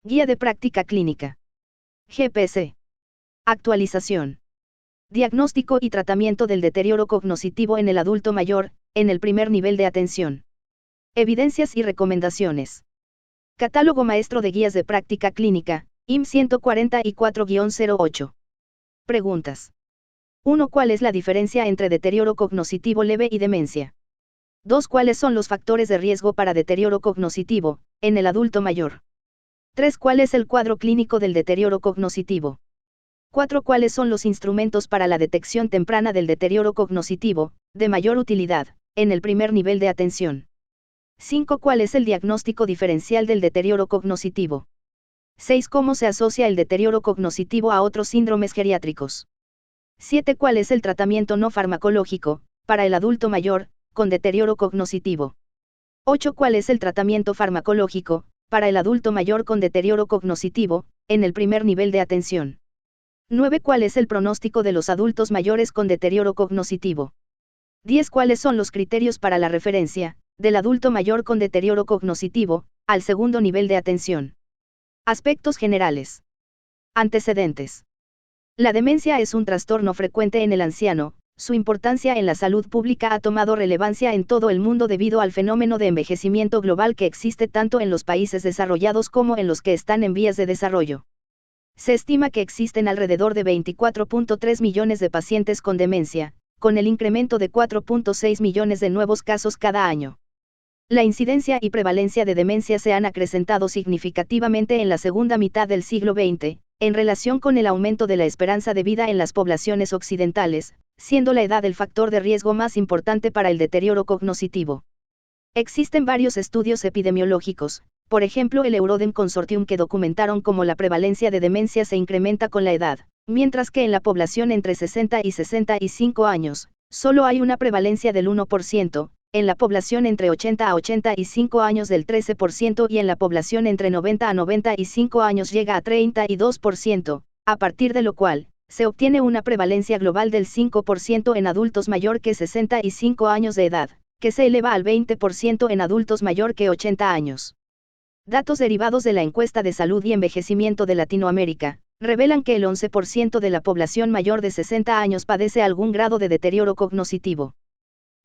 Guía de práctica clínica. GPC. Actualización. Diagnóstico y tratamiento del deterioro cognitivo en el adulto mayor, en el primer nivel de atención. Evidencias y recomendaciones. Catálogo maestro de guías de práctica clínica, IM 144-08. Preguntas. 1. ¿Cuál es la diferencia entre deterioro cognitivo leve y demencia? 2. ¿Cuáles son los factores de riesgo para deterioro cognitivo, en el adulto mayor? 3. ¿Cuál es el cuadro clínico del deterioro cognitivo? 4. ¿Cuáles son los instrumentos para la detección temprana del deterioro cognitivo, de mayor utilidad, en el primer nivel de atención? 5. ¿Cuál es el diagnóstico diferencial del deterioro cognitivo? 6. ¿Cómo se asocia el deterioro cognitivo a otros síndromes geriátricos? 7. ¿Cuál es el tratamiento no farmacológico, para el adulto mayor, con deterioro cognitivo? 8. ¿Cuál es el tratamiento farmacológico, para el adulto mayor con deterioro cognitivo, en el primer nivel de atención? 9. ¿Cuál es el pronóstico de los adultos mayores con deterioro cognitivo? 10. ¿Cuáles son los criterios para la referencia, del adulto mayor con deterioro cognitivo, al segundo nivel de atención? Aspectos generales. Antecedentes. La demencia es un trastorno frecuente en el anciano. Su importancia en la salud pública ha tomado relevancia en todo el mundo debido al fenómeno de envejecimiento global que existe tanto en los países desarrollados como en los que están en vías de desarrollo. Se estima que existen alrededor de 24.3 millones de pacientes con demencia, con el incremento de 4.6 millones de nuevos casos cada año. La incidencia y prevalencia de demencia se han acrecentado significativamente en la segunda mitad del siglo XX, en relación con el aumento de la esperanza de vida en las poblaciones occidentales, siendo la edad el factor de riesgo más importante para el deterioro cognitivo. Existen varios estudios epidemiológicos, por ejemplo el Eurodem Consortium, que documentaron cómo la prevalencia de demencia se incrementa con la edad, mientras que en la población entre 60 y 65 años, solo hay una prevalencia del 1%, en la población entre 80 a 85 años del 13% y en la población entre 90 a 95 años llega a 32%, a partir de lo cual, se obtiene una prevalencia global del 5% en adultos mayor que 65 años de edad, que se eleva al 20% en adultos mayor que 80 años. Datos derivados de la encuesta de salud y envejecimiento de Latinoamérica, revelan que el 11% de la población mayor de 60 años padece algún grado de deterioro cognitivo.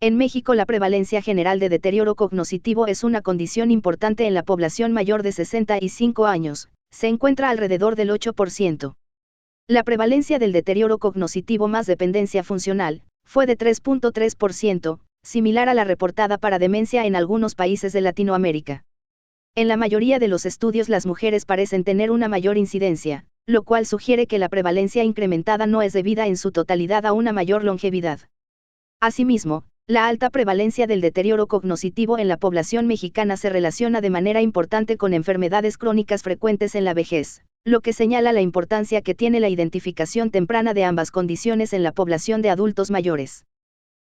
En México la prevalencia general de deterioro cognitivo es una condición importante en la población mayor de 65 años, se encuentra alrededor del 8%. La prevalencia del deterioro cognitivo más dependencia funcional, fue de 3.3%, similar a la reportada para demencia en algunos países de Latinoamérica. En la mayoría de los estudios las mujeres parecen tener una mayor incidencia, lo cual sugiere que la prevalencia incrementada no es debida en su totalidad a una mayor longevidad. Asimismo, la alta prevalencia del deterioro cognitivo en la población mexicana se relaciona de manera importante con enfermedades crónicas frecuentes en la vejez, lo que señala la importancia que tiene la identificación temprana de ambas condiciones en la población de adultos mayores.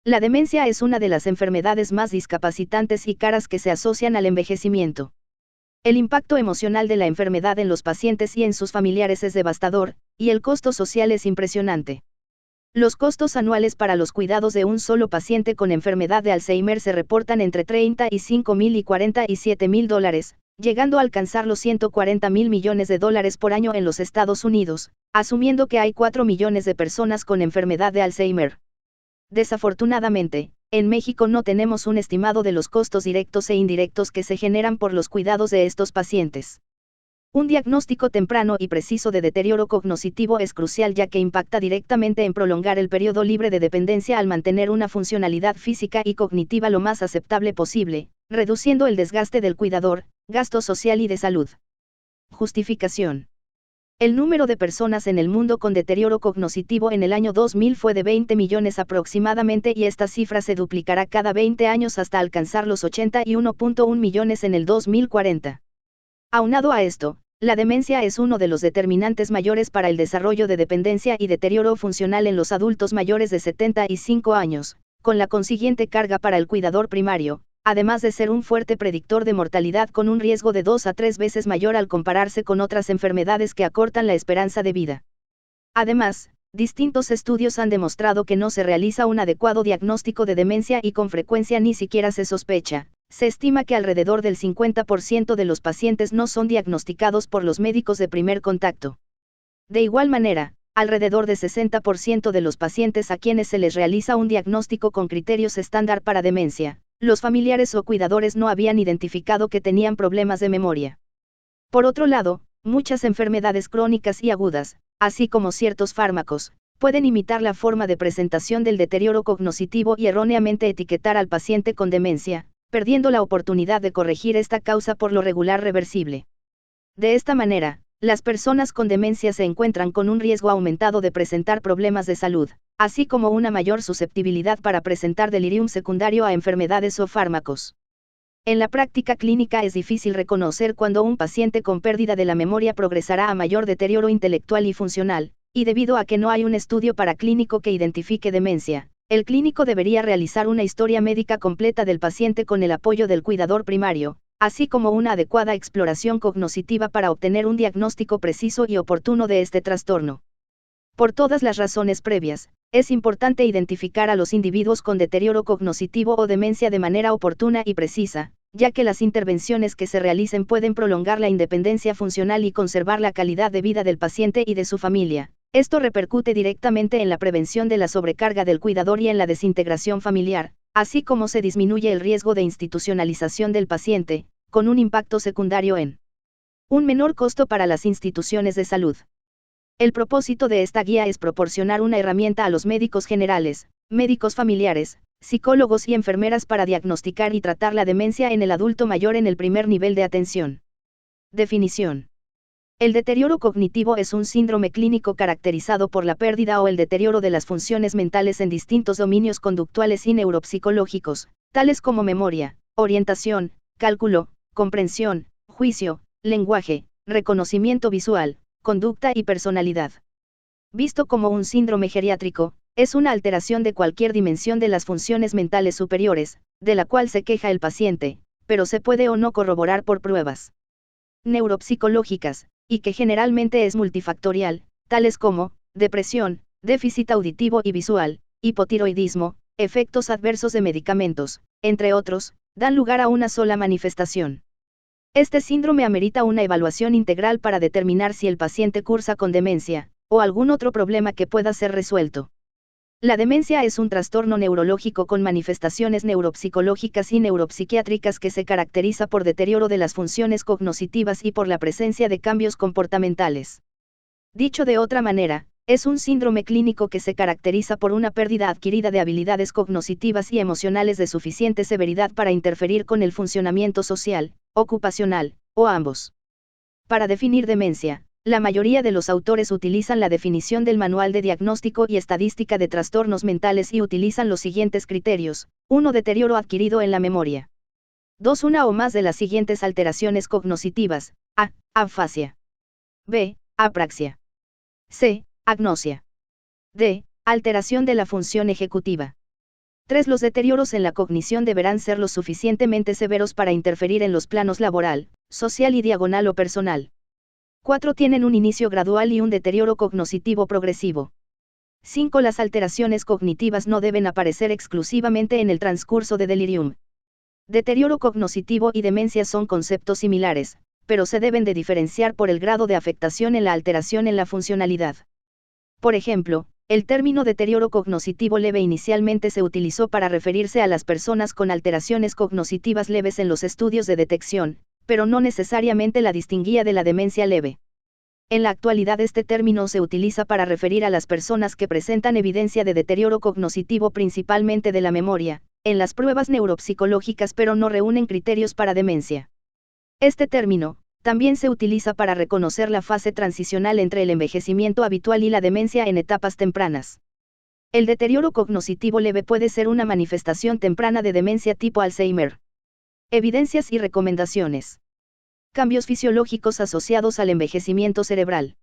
La demencia es una de las enfermedades más discapacitantes y caras que se asocian al envejecimiento. El impacto emocional de la enfermedad en los pacientes y en sus familiares es devastador, y el costo social es impresionante. Los costos anuales para los cuidados de un solo paciente con enfermedad de Alzheimer se reportan entre $35,000 y $47,000, llegando a alcanzar los $140,000 millones por año en los Estados Unidos, asumiendo que hay 4 millones de personas con enfermedad de Alzheimer. Desafortunadamente, en México no tenemos un estimado de los costos directos e indirectos que se generan por los cuidados de estos pacientes. Un diagnóstico temprano y preciso de deterioro cognitivo es crucial, ya que impacta directamente en prolongar el periodo libre de dependencia al mantener una funcionalidad física y cognitiva lo más aceptable posible, reduciendo el desgaste del cuidador, gasto social y de salud. Justificación. El número de personas en el mundo con deterioro cognitivo en el año 2000 fue de 20 millones aproximadamente, y esta cifra se duplicará cada 20 años hasta alcanzar los 81.1 millones en el 2040. Aunado a esto, la demencia es uno de los determinantes mayores para el desarrollo de dependencia y deterioro funcional en los adultos mayores de 75 años, con la consiguiente carga para el cuidador primario, además de ser un fuerte predictor de mortalidad con un riesgo de 2 a 3 veces mayor al compararse con otras enfermedades que acortan la esperanza de vida. Además, distintos estudios han demostrado que no se realiza un adecuado diagnóstico de demencia y con frecuencia ni siquiera se sospecha, Se estima que alrededor del 50% de los pacientes no son diagnosticados por los médicos de primer contacto. De igual manera, alrededor de 60% de los pacientes a quienes se les realiza un diagnóstico con criterios estándar para demencia, los familiares o cuidadores no habían identificado que tenían problemas de memoria. Por otro lado, muchas enfermedades crónicas y agudas, así como ciertos fármacos, pueden imitar la forma de presentación del deterioro cognitivo y erróneamente etiquetar al paciente con demencia, perdiendo la oportunidad de corregir esta causa por lo regular reversible. De esta manera, las personas con demencia se encuentran con un riesgo aumentado de presentar problemas de salud, así como una mayor susceptibilidad para presentar delirium secundario a enfermedades o fármacos. En la práctica clínica es difícil reconocer cuando un paciente con pérdida de la memoria progresará a mayor deterioro intelectual y funcional, y debido a que no hay un estudio paraclínico que identifique demencia, el clínico debería realizar una historia médica completa del paciente con el apoyo del cuidador primario, así como una adecuada exploración cognitiva para obtener un diagnóstico preciso y oportuno de este trastorno. Por todas las razones previas, es importante identificar a los individuos con deterioro cognitivo o demencia de manera oportuna y precisa, ya que las intervenciones que se realicen pueden prolongar la independencia funcional y conservar la calidad de vida del paciente y de su familia. Esto repercute directamente en la prevención de la sobrecarga del cuidador y en la desintegración familiar, así como se disminuye el riesgo de institucionalización del paciente, con un impacto secundario en un menor costo para las instituciones de salud. El propósito de esta guía es proporcionar una herramienta a los médicos generales, médicos familiares, psicólogos y enfermeras para diagnosticar y tratar la demencia en el adulto mayor en el primer nivel de atención. Definición. El deterioro cognitivo es un síndrome clínico caracterizado por la pérdida o el deterioro de las funciones mentales en distintos dominios conductuales y neuropsicológicos, tales como memoria, orientación, cálculo, comprensión, juicio, lenguaje, reconocimiento visual, conducta y personalidad. Visto como un síndrome geriátrico, es una alteración de cualquier dimensión de las funciones mentales superiores, de la cual se queja el paciente, pero se puede o no corroborar por pruebas neuropsicológicas, y que generalmente es multifactorial, tales como depresión, déficit auditivo y visual, hipotiroidismo, efectos adversos de medicamentos, entre otros, dan lugar a una sola manifestación. Este síndrome amerita una evaluación integral para determinar si el paciente cursa con demencia, o algún otro problema que pueda ser resuelto. La demencia es un trastorno neurológico con manifestaciones neuropsicológicas y neuropsiquiátricas que se caracteriza por deterioro de las funciones cognitivas y por la presencia de cambios comportamentales. Dicho de otra manera, es un síndrome clínico que se caracteriza por una pérdida adquirida de habilidades cognitivas y emocionales de suficiente severidad para interferir con el funcionamiento social, ocupacional, o ambos. Para definir demencia, la mayoría de los autores utilizan la definición del Manual de Diagnóstico y Estadística de Trastornos Mentales y utilizan los siguientes criterios: 1. Deterioro adquirido en la memoria. 2. Una o más de las siguientes alteraciones cognitivas: A. Afasia. B. Apraxia. C. Agnosia. D. Alteración de la función ejecutiva. 3. Los deterioros en la cognición deberán ser lo suficientemente severos para interferir en los planos laboral, social y diagonal o personal. 4. Tienen un inicio gradual y un deterioro cognitivo progresivo. 5. Las alteraciones cognitivas no deben aparecer exclusivamente en el transcurso de delirium. Deterioro cognitivo y demencia son conceptos similares, pero se deben de diferenciar por el grado de afectación en la alteración en la funcionalidad. Por ejemplo, el término deterioro cognitivo leve inicialmente se utilizó para referirse a las personas con alteraciones cognitivas leves en los estudios de detección, pero no necesariamente la distinguía de la demencia leve. En la actualidad este término se utiliza para referir a las personas que presentan evidencia de deterioro cognitivo principalmente de la memoria, en las pruebas neuropsicológicas pero no reúnen criterios para demencia. Este término también se utiliza para reconocer la fase transicional entre el envejecimiento habitual y la demencia en etapas tempranas. El deterioro cognitivo leve puede ser una manifestación temprana de demencia tipo Alzheimer. Evidencias y recomendaciones. Cambios fisiológicos asociados al envejecimiento cerebral.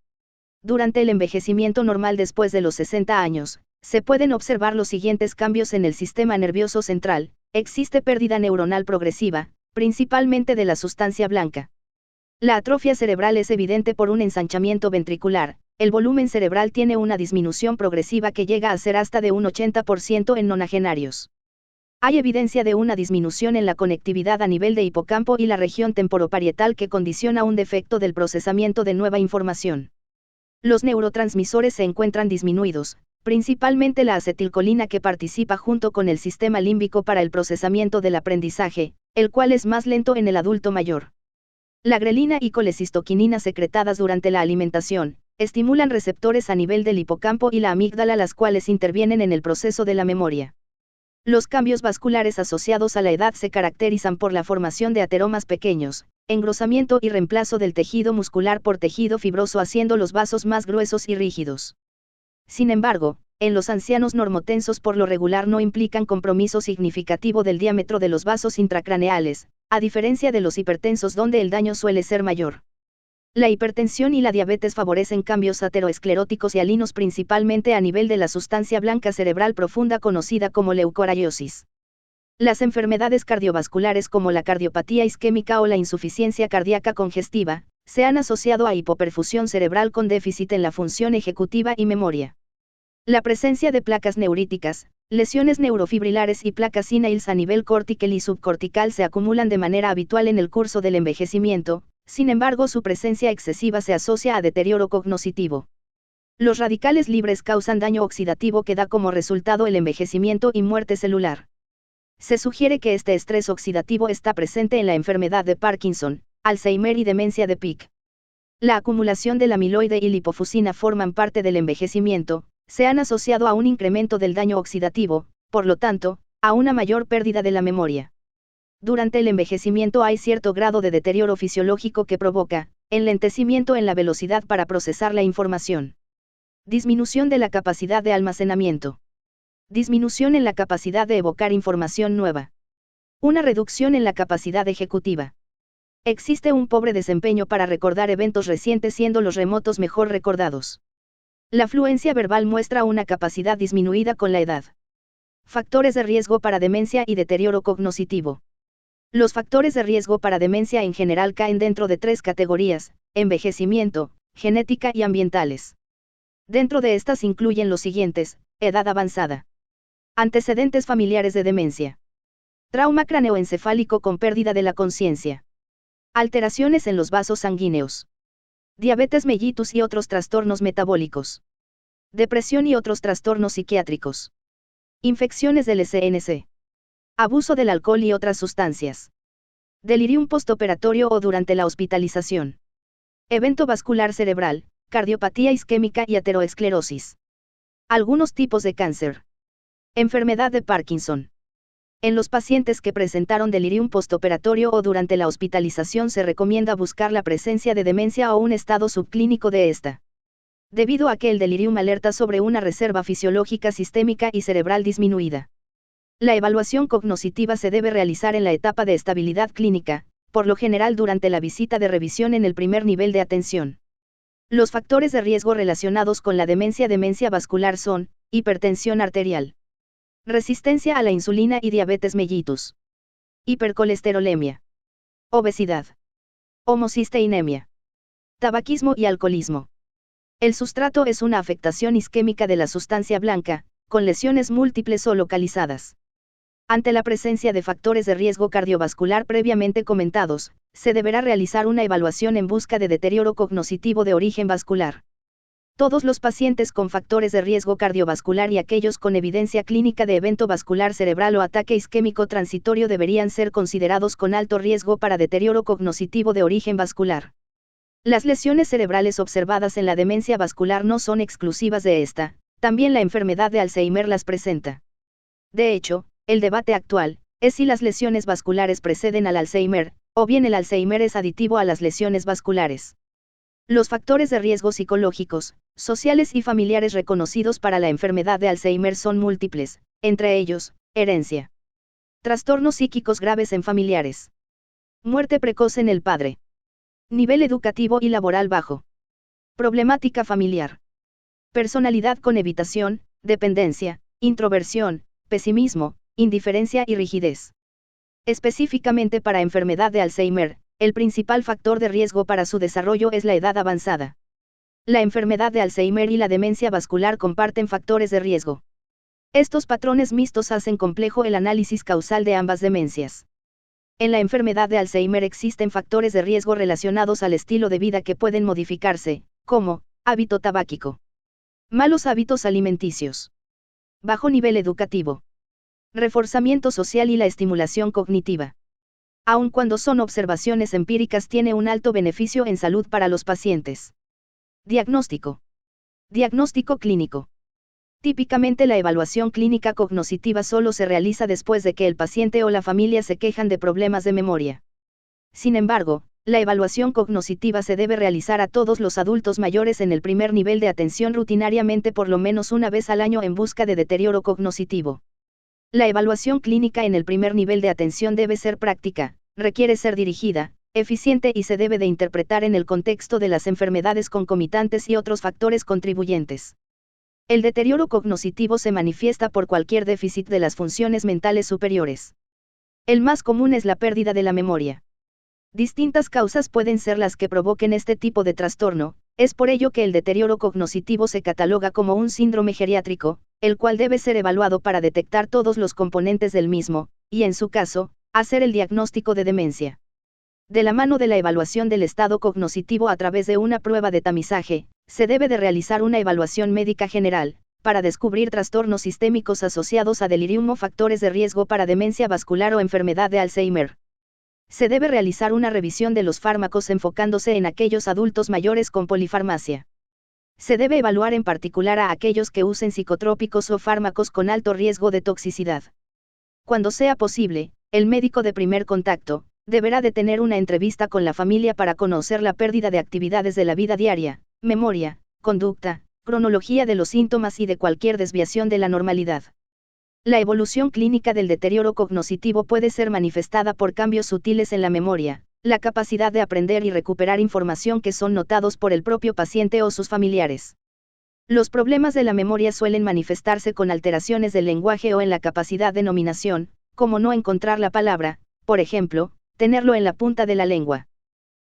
Durante el envejecimiento normal después de los 60 años, se pueden observar los siguientes cambios en el sistema nervioso central. Existe pérdida neuronal progresiva, principalmente de la sustancia blanca. La atrofia cerebral es evidente por un ensanchamiento ventricular. El volumen cerebral tiene una disminución progresiva que llega a ser hasta de un 80% en nonagenarios. Hay evidencia de una disminución en la conectividad a nivel de hipocampo y la región temporoparietal que condiciona un defecto del procesamiento de nueva información. Los neurotransmisores se encuentran disminuidos, principalmente la acetilcolina que participa junto con el sistema límbico para el procesamiento del aprendizaje, el cual es más lento en el adulto mayor. La grelina y colecistoquinina secretadas durante la alimentación, estimulan receptores a nivel del hipocampo y la amígdala, las cuales intervienen en el proceso de la memoria. Los cambios vasculares asociados a la edad se caracterizan por la formación de ateromas pequeños, engrosamiento y reemplazo del tejido muscular por tejido fibroso, haciendo los vasos más gruesos y rígidos. Sin embargo, en los ancianos normotensos por lo regular no implican compromiso significativo del diámetro de los vasos intracraneales, a diferencia de los hipertensos donde el daño suele ser mayor. La hipertensión y la diabetes favorecen cambios ateroescleróticos y alinos principalmente a nivel de la sustancia blanca cerebral profunda conocida como leucorariosis. Las enfermedades cardiovasculares como la cardiopatía isquémica o la insuficiencia cardíaca congestiva, se han asociado a hipoperfusión cerebral con déficit en la función ejecutiva y memoria. La presencia de placas neuríticas, lesiones neurofibrilares y placas sinails a nivel cortical y subcortical se acumulan de manera habitual en el curso del envejecimiento. Sin embargo, su presencia excesiva se asocia a deterioro cognitivo. Los radicales libres causan daño oxidativo que da como resultado el envejecimiento y muerte celular. Se sugiere que este estrés oxidativo está presente en la enfermedad de Parkinson, Alzheimer y demencia de Pick. La acumulación del amiloide y lipofusina forman parte del envejecimiento, se han asociado a un incremento del daño oxidativo, por lo tanto, a una mayor pérdida de la memoria. Durante el envejecimiento hay cierto grado de deterioro fisiológico que provoca enlentecimiento en la velocidad para procesar la información. Disminución de la capacidad de almacenamiento. Disminución en la capacidad de evocar información nueva. Una reducción en la capacidad ejecutiva. Existe un pobre desempeño para recordar eventos recientes, siendo los remotos mejor recordados. La fluencia verbal muestra una capacidad disminuida con la edad. Factores de riesgo para demencia y deterioro cognitivo. Los factores de riesgo para demencia en general caen dentro de 3 categorías: envejecimiento, genética y ambientales. Dentro de estas incluyen los siguientes: edad avanzada, antecedentes familiares de demencia, trauma craneoencefálico con pérdida de la conciencia, alteraciones en los vasos sanguíneos, diabetes mellitus y otros trastornos metabólicos, depresión y otros trastornos psiquiátricos, infecciones del SNC. Abuso del alcohol y otras sustancias. Delirium postoperatorio o durante la hospitalización. Evento vascular cerebral, cardiopatía isquémica y ateroesclerosis. Algunos tipos de cáncer. Enfermedad de Parkinson. En los pacientes que presentaron delirium postoperatorio o durante la hospitalización se recomienda buscar la presencia de demencia o un estado subclínico de esta. Debido a que el delirium alerta sobre una reserva fisiológica sistémica y cerebral disminuida. La evaluación cognitiva se debe realizar en la etapa de estabilidad clínica, por lo general durante la visita de revisión en el primer nivel de atención. Los factores de riesgo relacionados con la demencia vascular son: hipertensión arterial, resistencia a la insulina y diabetes mellitus, hipercolesterolemia, obesidad, homocisteinemia, tabaquismo y alcoholismo. El sustrato es una afectación isquémica de la sustancia blanca, con lesiones múltiples o localizadas. Ante la presencia de factores de riesgo cardiovascular previamente comentados, se deberá realizar una evaluación en busca de deterioro cognitivo de origen vascular. Todos los pacientes con factores de riesgo cardiovascular y aquellos con evidencia clínica de evento vascular cerebral o ataque isquémico transitorio deberían ser considerados con alto riesgo para deterioro cognitivo de origen vascular. Las lesiones cerebrales observadas en la demencia vascular no son exclusivas de esta, también la enfermedad de Alzheimer las presenta. De hecho, el debate actual es si las lesiones vasculares preceden al Alzheimer, o bien el Alzheimer es aditivo a las lesiones vasculares. Los factores de riesgo psicológicos, sociales y familiares reconocidos para la enfermedad de Alzheimer son múltiples, entre ellos, herencia, trastornos psíquicos graves en familiares, muerte precoz en el padre, nivel educativo y laboral bajo, problemática familiar, personalidad con evitación, dependencia, introversión, pesimismo, indiferencia y rigidez. Específicamente para enfermedad de Alzheimer, el principal factor de riesgo para su desarrollo es la edad avanzada. La enfermedad de Alzheimer y la demencia vascular comparten factores de riesgo. Estos patrones mixtos hacen complejo el análisis causal de ambas demencias. En la enfermedad de Alzheimer existen factores de riesgo relacionados al estilo de vida que pueden modificarse, como hábito tabáquico, malos hábitos alimenticios, bajo nivel educativo, reforzamiento social y la estimulación cognitiva. Aun cuando son observaciones empíricas, tiene un alto beneficio en salud para los pacientes. Diagnóstico. Diagnóstico clínico. Típicamente la evaluación clínica cognoscitiva solo se realiza después de que el paciente o la familia se quejan de problemas de memoria. Sin embargo, la evaluación cognoscitiva se debe realizar a todos los adultos mayores en el primer nivel de atención rutinariamente por lo menos una vez al año en busca de deterioro cognoscitivo. La evaluación clínica en el primer nivel de atención debe ser práctica, requiere ser dirigida, eficiente y se debe de interpretar en el contexto de las enfermedades concomitantes y otros factores contribuyentes. El deterioro cognoscitivo se manifiesta por cualquier déficit de las funciones mentales superiores. El más común es la pérdida de la memoria. Distintas causas pueden ser las que provoquen este tipo de trastorno, es por ello que el deterioro cognoscitivo se cataloga como un síndrome geriátrico, el cual debe ser evaluado para detectar todos los componentes del mismo, y en su caso, hacer el diagnóstico de demencia. De la mano de la evaluación del estado cognoscitivo a través de una prueba de tamizaje, se debe de realizar una evaluación médica general, para descubrir trastornos sistémicos asociados a delirium o factores de riesgo para demencia vascular o enfermedad de Alzheimer. Se debe realizar una revisión de los fármacos enfocándose en aquellos adultos mayores con polifarmacia. Se debe evaluar en particular a aquellos que usen psicotrópicos o fármacos con alto riesgo de toxicidad. Cuando sea posible, el médico de primer contacto deberá de tener una entrevista con la familia para conocer la pérdida de actividades de la vida diaria, memoria, conducta, cronología de los síntomas y de cualquier desviación de la normalidad. La evolución clínica del deterioro cognoscitivo puede ser manifestada por cambios sutiles en la memoria, la capacidad de aprender y recuperar información que son notados por el propio paciente o sus familiares. Los problemas de la memoria suelen manifestarse con alteraciones del lenguaje o en la capacidad de nominación, como no encontrar la palabra, por ejemplo, tenerlo en la punta de la lengua.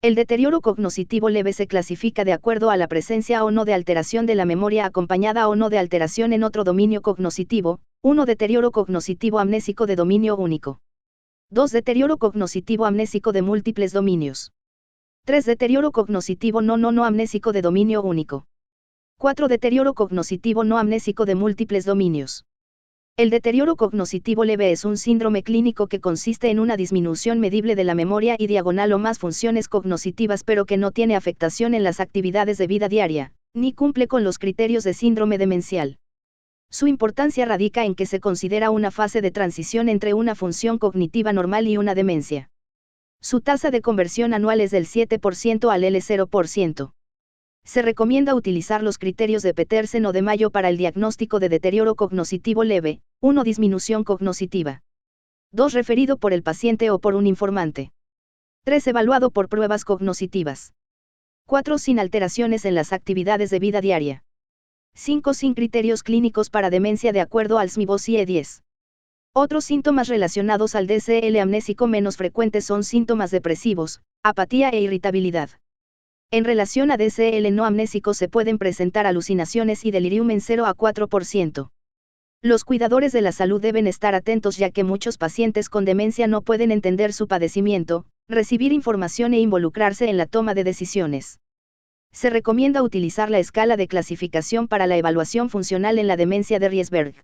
El deterioro cognoscitivo leve se clasifica de acuerdo a la presencia o no de alteración de la memoria acompañada o no de alteración en otro dominio cognoscitivo. 1. Deterioro cognoscitivo amnésico de dominio único. 2. Deterioro cognoscitivo amnésico de múltiples dominios. 3. Deterioro cognoscitivo no amnésico de dominio único. 4. Deterioro cognoscitivo no amnésico de múltiples dominios. El deterioro cognoscitivo leve es un síndrome clínico que consiste en una disminución medible de la memoria y diagonal o más funciones cognitivas pero que no tiene afectación en las actividades de vida diaria, ni cumple con los criterios de síndrome demencial. Su importancia radica en que se considera una fase de transición entre una función cognitiva normal y una demencia. Su tasa de conversión anual es del 7% al L0%. Se recomienda utilizar los criterios de Petersen o de Mayo para el diagnóstico de deterioro cognoscitivo leve. 1. Disminución cognoscitiva. 2. Referido por el paciente o por un informante. 3. Evaluado por pruebas cognoscitivas. 4. Sin alteraciones en las actividades de vida diaria. 5. Sin criterios clínicos para demencia de acuerdo al SMI-BOCIE-10. Otros síntomas relacionados al DCL amnésico menos frecuentes son síntomas depresivos, apatía e irritabilidad. En relación a DCL no amnésico se pueden presentar alucinaciones y delirium en 0 a 4%. Los cuidadores de la salud deben estar atentos ya que muchos pacientes con demencia no pueden entender su padecimiento, recibir información e involucrarse en la toma de decisiones. Se recomienda utilizar la escala de clasificación para la evaluación funcional en la demencia de Riesberg.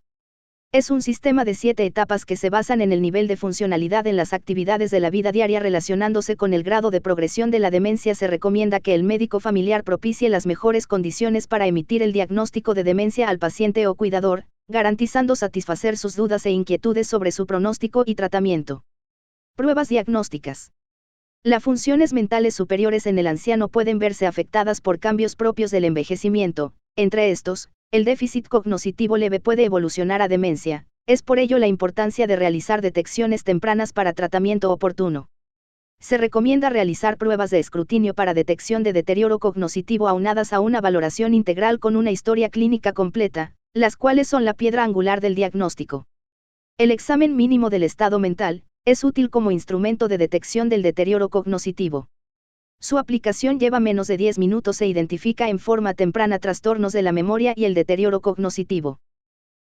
Es un sistema de 7 etapas que se basan en el nivel de funcionalidad en las actividades de la vida diaria relacionándose con el grado de progresión de la demencia. Se recomienda que el médico familiar propicie las mejores condiciones para emitir el diagnóstico de demencia al paciente o cuidador, garantizando satisfacer sus dudas e inquietudes sobre su pronóstico y tratamiento. Pruebas diagnósticas. Las funciones mentales superiores en el anciano pueden verse afectadas por cambios propios del envejecimiento, entre estos, el déficit cognitivo leve puede evolucionar a demencia, es por ello la importancia de realizar detecciones tempranas para tratamiento oportuno. Se recomienda realizar pruebas de escrutinio para detección de deterioro cognitivo aunadas a una valoración integral con una historia clínica completa, las cuales son la piedra angular del diagnóstico. El examen mínimo del estado mental es útil como instrumento de detección del deterioro cognitivo. Su aplicación lleva menos de 10 minutos e identifica en forma temprana trastornos de la memoria y el deterioro cognitivo.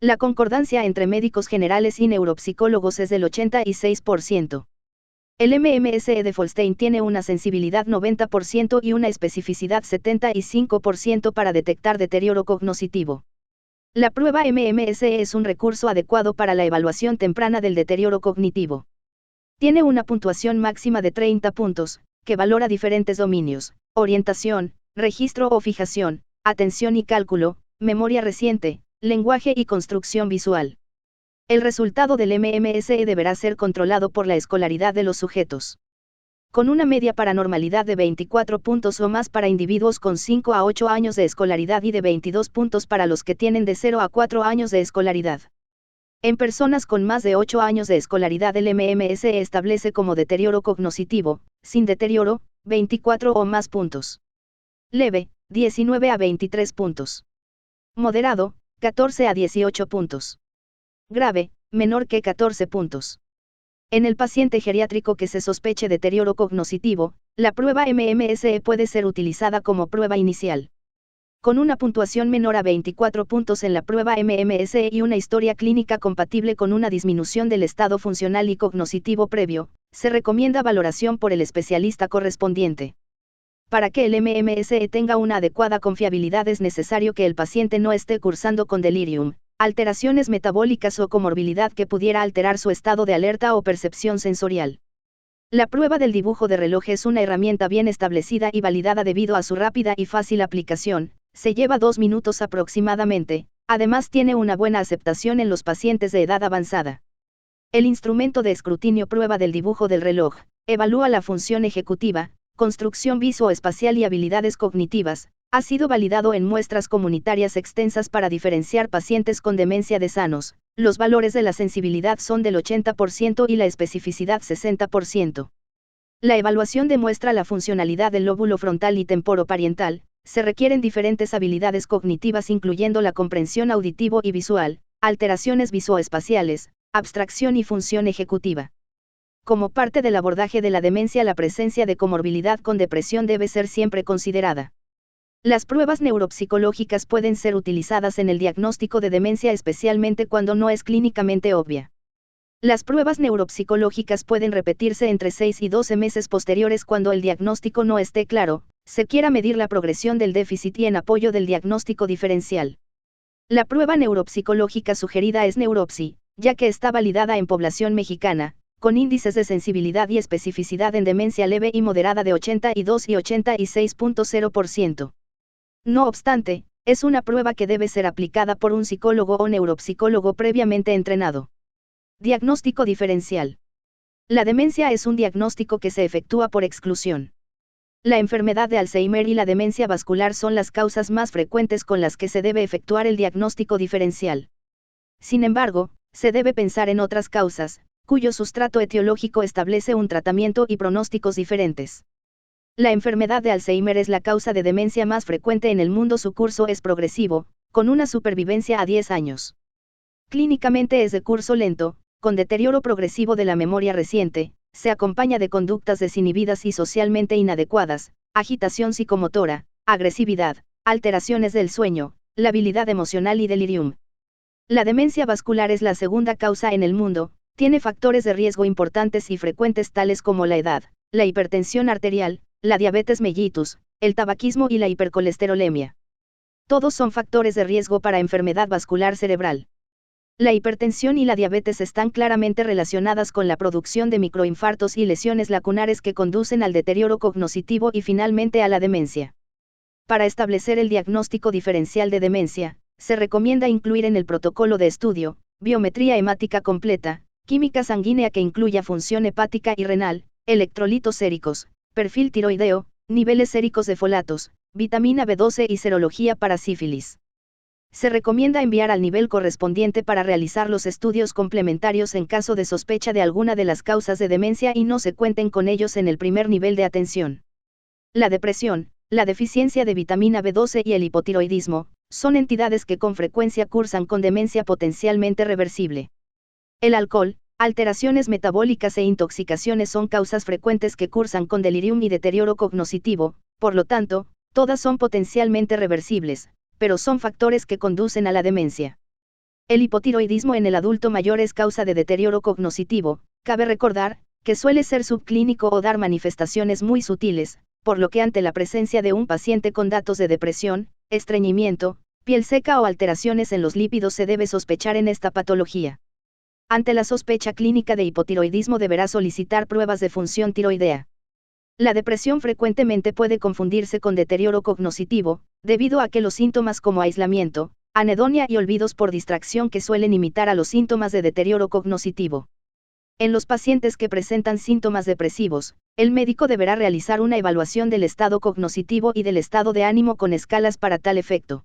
La concordancia entre médicos generales y neuropsicólogos es del 86%. El MMSE de Folstein tiene una sensibilidad 90% y una especificidad 75% para detectar deterioro cognitivo. La prueba MMSE es un recurso adecuado para la evaluación temprana del deterioro cognitivo. Tiene una puntuación máxima de 30 puntos, que valora diferentes dominios: orientación, registro o fijación, atención y cálculo, memoria reciente, lenguaje y construcción visual. El resultado del MMSE deberá ser controlado por la escolaridad de los sujetos. Con una media para normalidad de 24 puntos o más para individuos con 5 a 8 años de escolaridad y de 22 puntos para los que tienen de 0 a 4 años de escolaridad. En personas con más de 8 años de escolaridad el MMSE establece como deterioro cognitivo, sin deterioro, 24 o más puntos. Leve, 19 a 23 puntos. Moderado, 14 a 18 puntos. Grave, menor que 14 puntos. En el paciente geriátrico que se sospeche deterioro cognitivo, la prueba MMSE puede ser utilizada como prueba inicial. Con una puntuación menor a 24 puntos en la prueba MMSE y una historia clínica compatible con una disminución del estado funcional y cognitivo previo, se recomienda valoración por el especialista correspondiente. Para que el MMSE tenga una adecuada confiabilidad es necesario que el paciente no esté cursando con delirium, alteraciones metabólicas o comorbilidad que pudiera alterar su estado de alerta o percepción sensorial. La prueba del dibujo de reloj es una herramienta bien establecida y validada debido a su rápida y fácil aplicación, se lleva 2 minutos aproximadamente, además tiene una buena aceptación en los pacientes de edad avanzada. El instrumento de escrutinio prueba del dibujo del reloj, evalúa la función ejecutiva, construcción visoespacial y habilidades cognitivas. Ha sido validado en muestras comunitarias extensas para diferenciar pacientes con demencia de sanos. Los valores de la sensibilidad son del 80% y la especificidad 60%. La evaluación demuestra la funcionalidad del lóbulo frontal y temporoparietal. Se requieren diferentes habilidades cognitivas incluyendo la comprensión auditivo y visual, alteraciones visoespaciales, abstracción y función ejecutiva. Como parte del abordaje de la demencia, la presencia de comorbilidad con depresión debe ser siempre considerada. Las pruebas neuropsicológicas pueden ser utilizadas en el diagnóstico de demencia especialmente cuando no es clínicamente obvia. Las pruebas neuropsicológicas pueden repetirse entre 6 y 12 meses posteriores cuando el diagnóstico no esté claro, se quiera medir la progresión del déficit y en apoyo del diagnóstico diferencial. La prueba neuropsicológica sugerida es Neuropsi, ya que está validada en población mexicana, con índices de sensibilidad y especificidad en demencia leve y moderada de 82 y 86.0%. No obstante, es una prueba que debe ser aplicada por un psicólogo o neuropsicólogo previamente entrenado. Diagnóstico diferencial. La demencia es un diagnóstico que se efectúa por exclusión. La enfermedad de Alzheimer y la demencia vascular son las causas más frecuentes con las que se debe efectuar el diagnóstico diferencial. Sin embargo, se debe pensar en otras causas, cuyo sustrato etiológico establece un tratamiento y pronósticos diferentes. La enfermedad de Alzheimer es la causa de demencia más frecuente en el mundo. Su curso es progresivo, con una supervivencia a 10 años. Clínicamente es de curso lento, con deterioro progresivo de la memoria reciente, se acompaña de conductas desinhibidas y socialmente inadecuadas, agitación psicomotora, agresividad, alteraciones del sueño, labilidad emocional y delirium. La demencia vascular es la segunda causa en el mundo, tiene factores de riesgo importantes y frecuentes tales como la edad, la hipertensión arterial, la diabetes mellitus, el tabaquismo y la hipercolesterolemia. Todos son factores de riesgo para enfermedad vascular cerebral. La hipertensión y la diabetes están claramente relacionadas con la producción de microinfartos y lesiones lacunares que conducen al deterioro cognitivo y finalmente a la demencia. Para establecer el diagnóstico diferencial de demencia, se recomienda incluir en el protocolo de estudio, biometría hemática completa, química sanguínea que incluya función hepática y renal, electrolitos séricos, perfil tiroideo, niveles séricos de folatos, vitamina B12 y serología para sífilis. Se recomienda enviar al nivel correspondiente para realizar los estudios complementarios en caso de sospecha de alguna de las causas de demencia y no se cuenten con ellos en el primer nivel de atención. La depresión, la deficiencia de vitamina B12 y el hipotiroidismo, son entidades que con frecuencia cursan con demencia potencialmente reversible. El alcohol, alteraciones metabólicas e intoxicaciones son causas frecuentes que cursan con delirium y deterioro cognitivo, por lo tanto, todas son potencialmente reversibles, pero son factores que conducen a la demencia. El hipotiroidismo en el adulto mayor es causa de deterioro cognoscitivo. Cabe recordar que suele ser subclínico o dar manifestaciones muy sutiles, por lo que ante la presencia de un paciente con datos de depresión, estreñimiento, piel seca o alteraciones en los lípidos se debe sospechar en esta patología. Ante la sospecha clínica de hipotiroidismo deberá solicitar pruebas de función tiroidea. La depresión frecuentemente puede confundirse con deterioro cognoscitivo, debido a que los síntomas como aislamiento, anedonia y olvidos por distracción que suelen imitar a los síntomas de deterioro cognoscitivo. En los pacientes que presentan síntomas depresivos, el médico deberá realizar una evaluación del estado cognoscitivo y del estado de ánimo con escalas para tal efecto.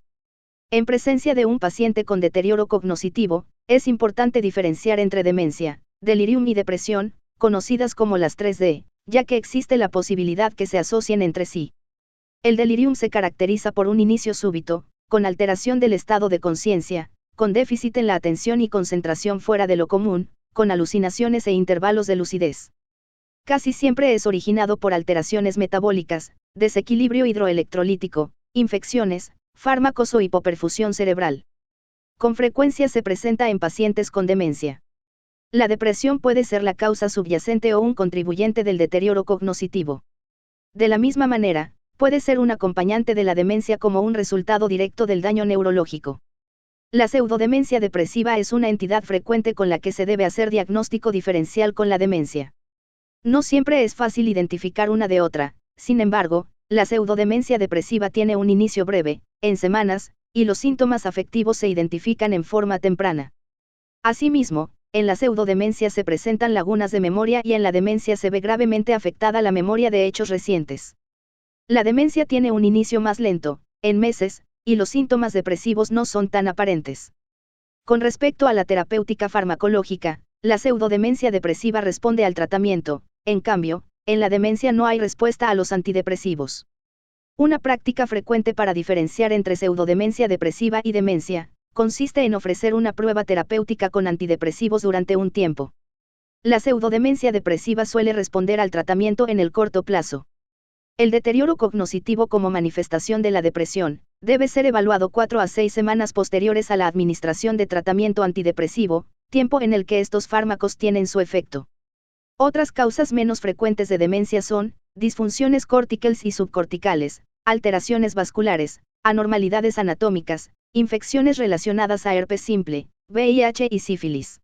En presencia de un paciente con deterioro cognoscitivo, es importante diferenciar entre demencia, delirium y depresión, conocidas como las 3D, ya que existe la posibilidad que se asocien entre sí. El delirium se caracteriza por un inicio súbito, con alteración del estado de conciencia, con déficit en la atención y concentración fuera de lo común, con alucinaciones e intervalos de lucidez. Casi siempre es originado por alteraciones metabólicas, desequilibrio hidroelectrolítico, infecciones, fármacos o hipoperfusión cerebral. Con frecuencia se presenta en pacientes con demencia. La depresión puede ser la causa subyacente o un contribuyente del deterioro cognoscitivo. De la misma manera, puede ser un acompañante de la demencia como un resultado directo del daño neurológico. La pseudodemencia depresiva es una entidad frecuente con la que se debe hacer diagnóstico diferencial con la demencia. No siempre es fácil identificar una de otra, sin embargo, la pseudodemencia depresiva tiene un inicio breve, en semanas, y los síntomas afectivos se identifican en forma temprana. Asimismo, en la pseudodemencia se presentan lagunas de memoria y en la demencia se ve gravemente afectada la memoria de hechos recientes. La demencia tiene un inicio más lento, en meses, y los síntomas depresivos no son tan aparentes. Con respecto a la terapéutica farmacológica, la pseudodemencia depresiva responde al tratamiento, en cambio, en la demencia no hay respuesta a los antidepresivos. Una práctica frecuente para diferenciar entre pseudodemencia depresiva y demencia, consiste en ofrecer una prueba terapéutica con antidepresivos durante un tiempo. La pseudodemencia depresiva suele responder al tratamiento en el corto plazo. El deterioro cognoscitivo como manifestación de la depresión, debe ser evaluado 4 a 6 semanas posteriores a la administración de tratamiento antidepresivo, tiempo en el que estos fármacos tienen su efecto. Otras causas menos frecuentes de demencia son, disfunciones corticales y subcorticales, alteraciones vasculares, anormalidades anatómicas, infecciones relacionadas a herpes simple, VIH y sífilis.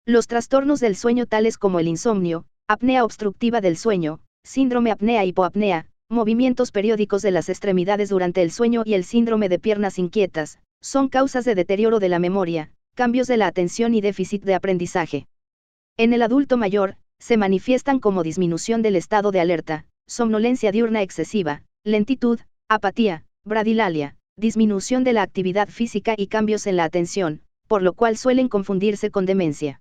Los trastornos del sueño tales como el insomnio, apnea obstructiva del sueño, síndrome apnea-hipoapnea, movimientos periódicos de las extremidades durante el sueño y el síndrome de piernas inquietas, son causas de deterioro de la memoria, cambios de la atención y déficit de aprendizaje. En el adulto mayor, se manifiestan como disminución del estado de alerta, somnolencia diurna excesiva, lentitud, apatía, bradilalia, disminución de la actividad física y cambios en la atención, por lo cual suelen confundirse con demencia.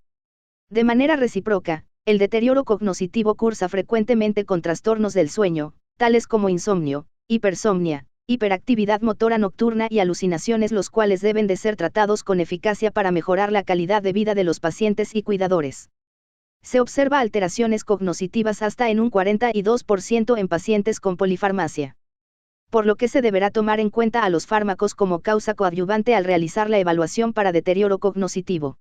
De manera recíproca, el deterioro cognoscitivo cursa frecuentemente con trastornos del sueño, tales como insomnio, hipersomnia, hiperactividad motora nocturna y alucinaciones, los cuales deben de ser tratados con eficacia para mejorar la calidad de vida de los pacientes y cuidadores. Se observa alteraciones cognoscitivas hasta en un 42% en pacientes con polifarmacia. Por lo que se deberá tomar en cuenta a los fármacos como causa coadyuvante al realizar la evaluación para deterioro cognoscitivo.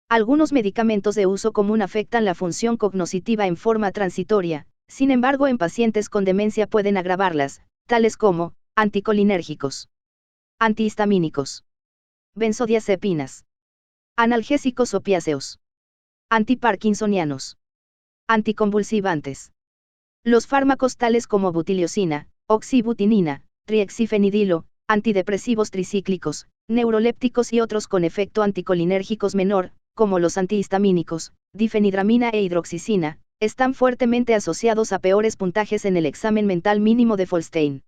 Algunos medicamentos de uso común afectan la función cognoscitiva en forma transitoria, sin embargo en pacientes con demencia pueden agravarlas, tales como, anticolinérgicos, antihistamínicos, benzodiazepinas, analgésicos opiáceos, antiparkinsonianos, anticonvulsivantes. Los fármacos tales como butiliosina, oxibutinina, triexifenidilo, antidepresivos tricíclicos, neurolépticos y otros con efecto anticolinérgicos menor, como los antihistamínicos, difenidramina e hidroxicina, están fuertemente asociados a peores puntajes en el examen mental mínimo de Folstein.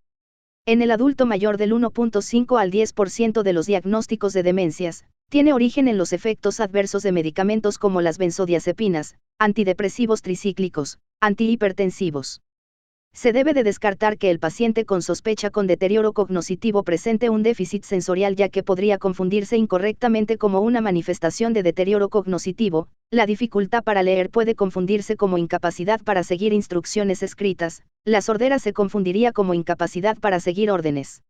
En el adulto mayor del 1.5 al 10% de los diagnósticos de demencias, tiene origen en los efectos adversos de medicamentos como las benzodiazepinas, antidepresivos tricíclicos, antihipertensivos. Se debe de descartar que el paciente con sospecha con deterioro cognoscitivo presente un déficit sensorial, ya que podría confundirse incorrectamente como una manifestación de deterioro cognoscitivo. La dificultad para leer puede confundirse como incapacidad para seguir instrucciones escritas, la sordera se confundiría como incapacidad para seguir órdenes.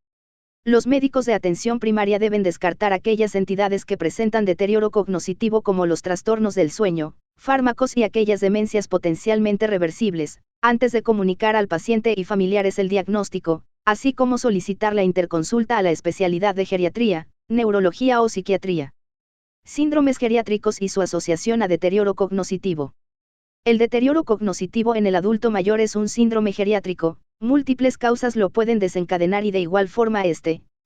Los médicos de atención primaria deben descartar aquellas entidades que presentan deterioro cognitivo como los trastornos del sueño, fármacos y aquellas demencias potencialmente reversibles, antes de comunicar al paciente y familiares el diagnóstico, así como solicitar la interconsulta a la especialidad de geriatría, neurología o psiquiatría. Síndromes geriátricos y su asociación a deterioro cognitivo. El deterioro cognitivo en el adulto mayor es un síndrome geriátrico. Múltiples causas lo pueden desencadenar y de igual forma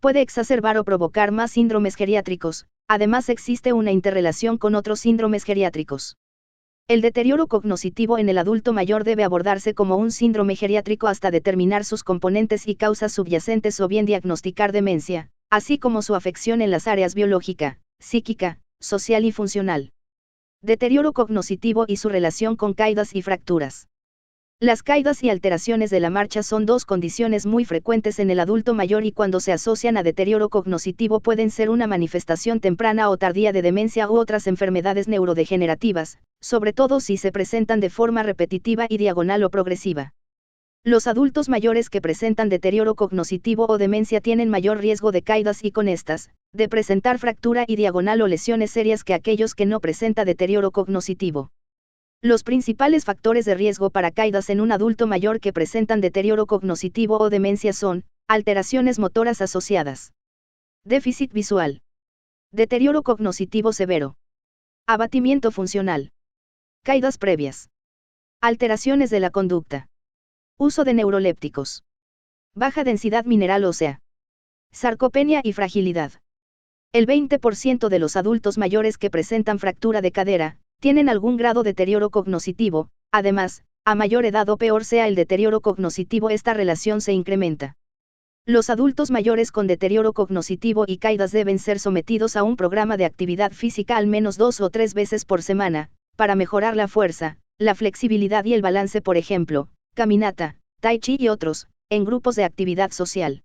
puede exacerbar o provocar más síndromes geriátricos. Además existe una interrelación con otros síndromes geriátricos. El deterioro cognitivo en el adulto mayor debe abordarse como un síndrome geriátrico hasta determinar sus componentes y causas subyacentes o bien diagnosticar demencia, así como su afección en las áreas biológica, psíquica, social y funcional. Deterioro cognitivo y su relación con caídas y fracturas. Las caídas y alteraciones de la marcha son dos condiciones muy frecuentes en el adulto mayor y cuando se asocian a deterioro cognitivo pueden ser una manifestación temprana o tardía de demencia u otras enfermedades neurodegenerativas, sobre todo si se presentan de forma repetitiva y diagonal o progresiva. Los adultos mayores que presentan deterioro cognitivo o demencia tienen mayor riesgo de caídas y con estas, de presentar fractura y diagonal o lesiones serias que aquellos que no presentan deterioro cognitivo. Los principales factores de riesgo para caídas en un adulto mayor que presentan deterioro cognitivo o demencia son, alteraciones motoras asociadas. Déficit visual. Deterioro cognitivo severo. Abatimiento funcional. Caídas previas. Alteraciones de la conducta. Uso de neurolépticos. Baja densidad mineral ósea. Sarcopenia y fragilidad. El 20% de los adultos mayores que presentan fractura de cadera, tienen algún grado de deterioro cognitivo. Además, a mayor edad o peor sea el deterioro cognitivo, esta relación se incrementa. Los adultos mayores con deterioro cognitivo y caídas deben ser sometidos a un programa de actividad física al menos 2 o 3 veces por semana, para mejorar la fuerza, la flexibilidad y el balance, por ejemplo, caminata, tai chi y otros, en grupos de actividad social.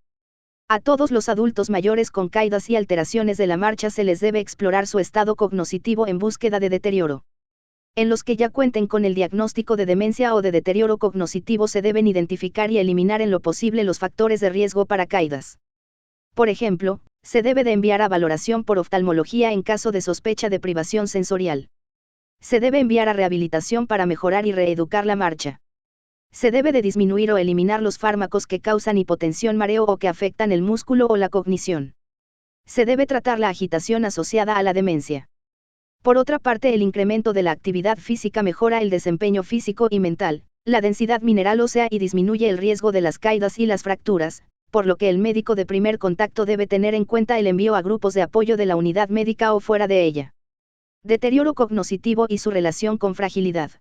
A todos los adultos mayores con caídas y alteraciones de la marcha se les debe explorar su estado cognitivo en búsqueda de deterioro. En los que ya cuenten con el diagnóstico de demencia o de deterioro cognitivo se deben identificar y eliminar en lo posible los factores de riesgo para caídas. Por ejemplo, se debe de enviar a valoración por oftalmología en caso de sospecha de privación sensorial. Se debe enviar a rehabilitación para mejorar y reeducar la marcha. Se debe de disminuir o eliminar los fármacos que causan hipotensión, mareo o que afectan el músculo o la cognición. Se debe tratar la agitación asociada a la demencia. Por otra parte, el incremento de la actividad física mejora el desempeño físico y mental, la densidad mineral ósea y disminuye el riesgo de las caídas y las fracturas, por lo que el médico de primer contacto debe tener en cuenta el envío a grupos de apoyo de la unidad médica o fuera de ella. Deterioro cognitivo y su relación con fragilidad.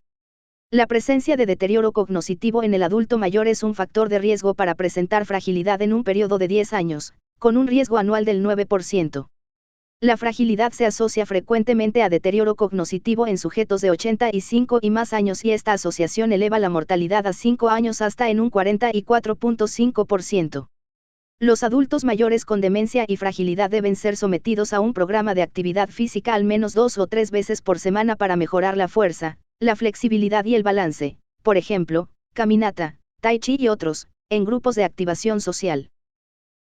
La presencia de deterioro cognitivo en el adulto mayor es un factor de riesgo para presentar fragilidad en un periodo de 10 años, con un riesgo anual del 9%. La fragilidad se asocia frecuentemente a deterioro cognitivo en sujetos de 85 y más años y esta asociación eleva la mortalidad a 5 años hasta en un 44.5%. Los adultos mayores con demencia y fragilidad deben ser sometidos a un programa de actividad física al menos 2 o 3 veces por semana para mejorar la fuerza, la flexibilidad y el balance, por ejemplo, caminata, tai chi y otros, en grupos de activación social.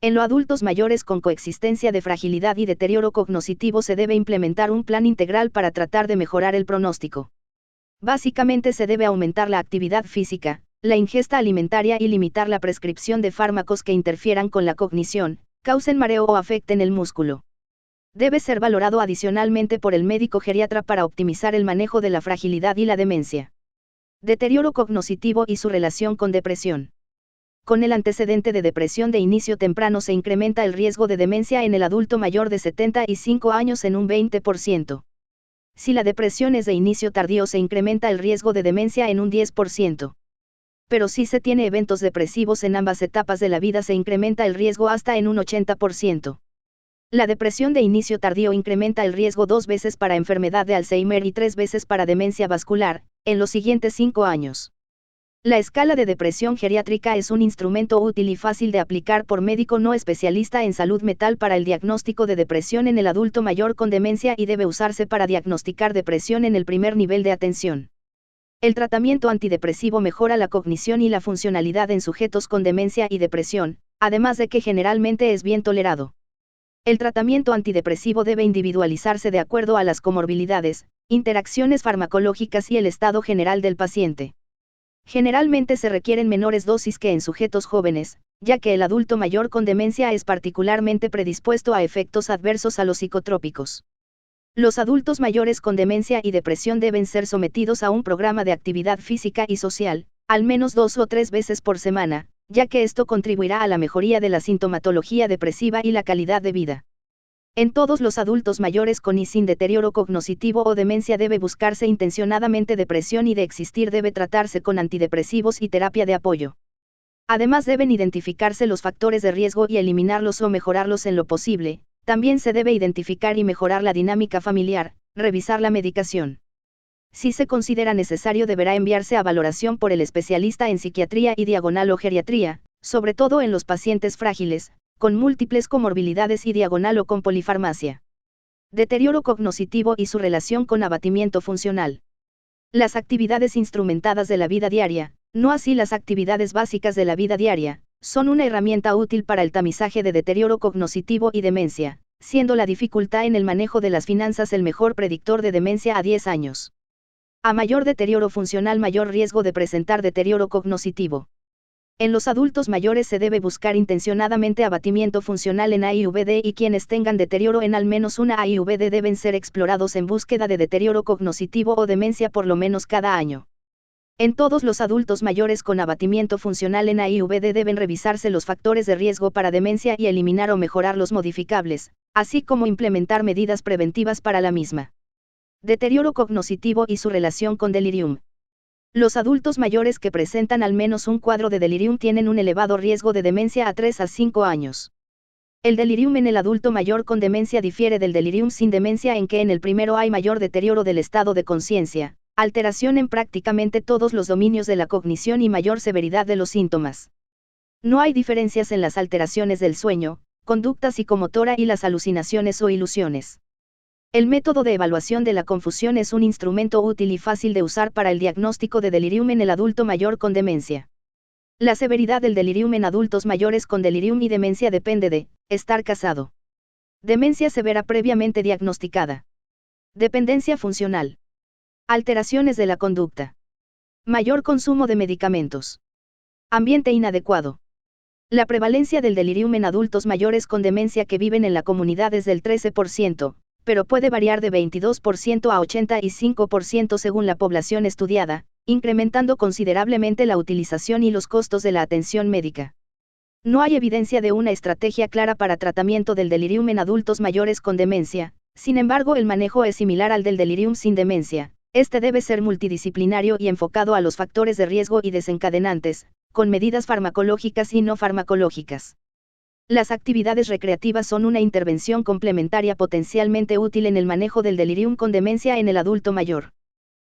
En los adultos mayores con coexistencia de fragilidad y deterioro cognitivo se debe implementar un plan integral para tratar de mejorar el pronóstico. Básicamente se debe aumentar la actividad física, la ingesta alimentaria y limitar la prescripción de fármacos que interfieran con la cognición, causen mareo o afecten el músculo. Debe ser valorado adicionalmente por el médico geriatra para optimizar el manejo de la fragilidad y la demencia. Deterioro cognitivo y su relación con depresión. Con el antecedente de depresión de inicio temprano se incrementa el riesgo de demencia en el adulto mayor de 75 años en un 20%. Si la depresión es de inicio tardío se incrementa el riesgo de demencia en un 10%. Pero si se tiene eventos depresivos en ambas etapas de la vida se incrementa el riesgo hasta en un 80%. La depresión de inicio tardío incrementa el riesgo 2 veces para enfermedad de Alzheimer y 3 veces para demencia vascular, en los siguientes 5 años. La escala de depresión geriátrica es un instrumento útil y fácil de aplicar por médico no especialista en salud mental para el diagnóstico de depresión en el adulto mayor con demencia y debe usarse para diagnosticar depresión en el primer nivel de atención. El tratamiento antidepresivo mejora la cognición y la funcionalidad en sujetos con demencia y depresión, además de que generalmente es bien tolerado. El tratamiento antidepresivo debe individualizarse de acuerdo a las comorbilidades, interacciones farmacológicas y el estado general del paciente. Generalmente se requieren menores dosis que en sujetos jóvenes, ya que el adulto mayor con demencia es particularmente predispuesto a efectos adversos a los psicotrópicos. Los adultos mayores con demencia y depresión deben ser sometidos a un programa de actividad física y social, al menos 2 o 3 veces por semana, ya que esto contribuirá a la mejoría de la sintomatología depresiva y la calidad de vida. En todos los adultos mayores con y sin deterioro cognitivo o demencia debe buscarse intencionadamente depresión y de existir debe tratarse con antidepresivos y terapia de apoyo. Además deben identificarse los factores de riesgo y eliminarlos o mejorarlos en lo posible. También se debe identificar y mejorar la dinámica familiar, revisar la medicación. Si se considera necesario deberá enviarse a valoración por el especialista en psiquiatría y diagonal o geriatría, sobre todo en los pacientes frágiles, con múltiples comorbilidades y diagonal o con polifarmacia. Deterioro cognitivo y su relación con abatimiento funcional. Las actividades instrumentadas de la vida diaria, no así las actividades básicas de la vida diaria, son una herramienta útil para el tamizaje de deterioro cognitivo y demencia, siendo la dificultad en el manejo de las finanzas el mejor predictor de demencia a 10 años. A mayor deterioro funcional, mayor riesgo de presentar deterioro cognitivo. En los adultos mayores se debe buscar intencionadamente abatimiento funcional en AIVD y quienes tengan deterioro en al menos una AIVD deben ser explorados en búsqueda de deterioro cognitivo o demencia por lo menos cada año. En todos los adultos mayores con abatimiento funcional en AIVD deben revisarse los factores de riesgo para demencia y eliminar o mejorar los modificables, así como implementar medidas preventivas para la misma. Deterioro cognitivo y su relación con delirium. Los adultos mayores que presentan al menos un cuadro de delirium tienen un elevado riesgo de demencia a 3 a 5 años. El delirium en el adulto mayor con demencia difiere del delirium sin demencia en que en el primero hay mayor deterioro del estado de conciencia, alteración en prácticamente todos los dominios de la cognición y mayor severidad de los síntomas. No hay diferencias en las alteraciones del sueño, conducta psicomotora y las alucinaciones o ilusiones. El método de evaluación de la confusión es un instrumento útil y fácil de usar para el diagnóstico de delirium en el adulto mayor con demencia. La severidad del delirium en adultos mayores con delirium y demencia depende de estar casado. Demencia severa previamente diagnosticada. Dependencia funcional. Alteraciones de la conducta. Mayor consumo de medicamentos. Ambiente inadecuado. La prevalencia del delirium en adultos mayores con demencia que viven en la comunidad es del 13%. Pero puede variar de 22% a 85% según la población estudiada, incrementando considerablemente la utilización y los costos de la atención médica. No hay evidencia de una estrategia clara para tratamiento del delirium en adultos mayores con demencia, sin embargo el manejo es similar al del delirium sin demencia. Este debe ser multidisciplinario y enfocado a los factores de riesgo y desencadenantes, con medidas farmacológicas y no farmacológicas. Las actividades recreativas son una intervención complementaria potencialmente útil en el manejo del delirium con demencia en el adulto mayor.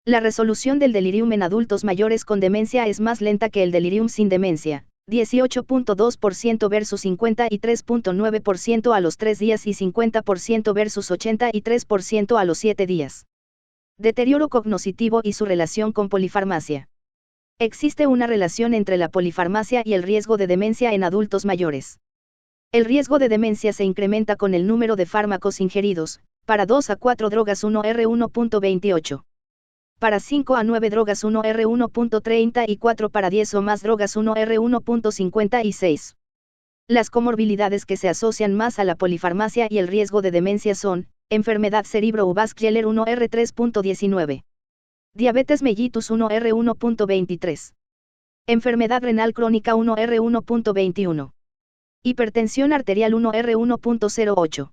La resolución del delirium en adultos mayores con demencia es más lenta que el delirium sin demencia, 18.2% versus 53.9% a los 3 días y 50% versus 83% a los 7 días. Deterioro cognitivo y su relación con polifarmacia. Existe una relación entre la polifarmacia y el riesgo de demencia en adultos mayores. El riesgo de demencia se incrementa con el número de fármacos ingeridos, para 2 a 4 drogas 1R1.28. Para 5 a 9 drogas 1R1.30 y 4 para 10 o más drogas 1R1.56. Las comorbilidades que se asocian más a la polifarmacia y el riesgo de demencia son, enfermedad cerebrovascular 1R3.19. Diabetes mellitus 1R1.23. Enfermedad renal crónica 1R1.21. Hipertensión arterial 1R1.08.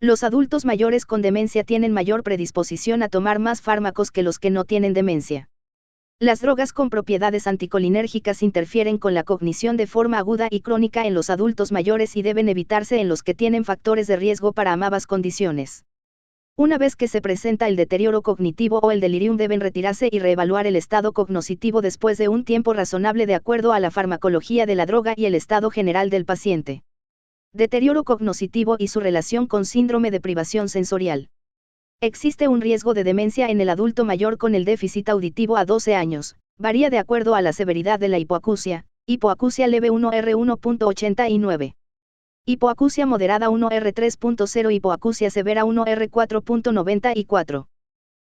Los adultos mayores con demencia tienen mayor predisposición a tomar más fármacos que los que no tienen demencia. Las drogas con propiedades anticolinérgicas interfieren con la cognición de forma aguda y crónica en los adultos mayores y deben evitarse en los que tienen factores de riesgo para ambas condiciones. Una vez que se presenta el deterioro cognitivo o el delirium deben retirarse y reevaluar el estado cognitivo después de un tiempo razonable de acuerdo a la farmacología de la droga y el estado general del paciente. Deterioro cognitivo y su relación con síndrome de privación sensorial. Existe un riesgo de demencia en el adulto mayor con el déficit auditivo a 12 años, varía de acuerdo a la severidad de la hipoacusia, Hipoacusia leve 1R1.89. Hipoacusia moderada 1R3.0. Hipoacusia severa 1R4.94.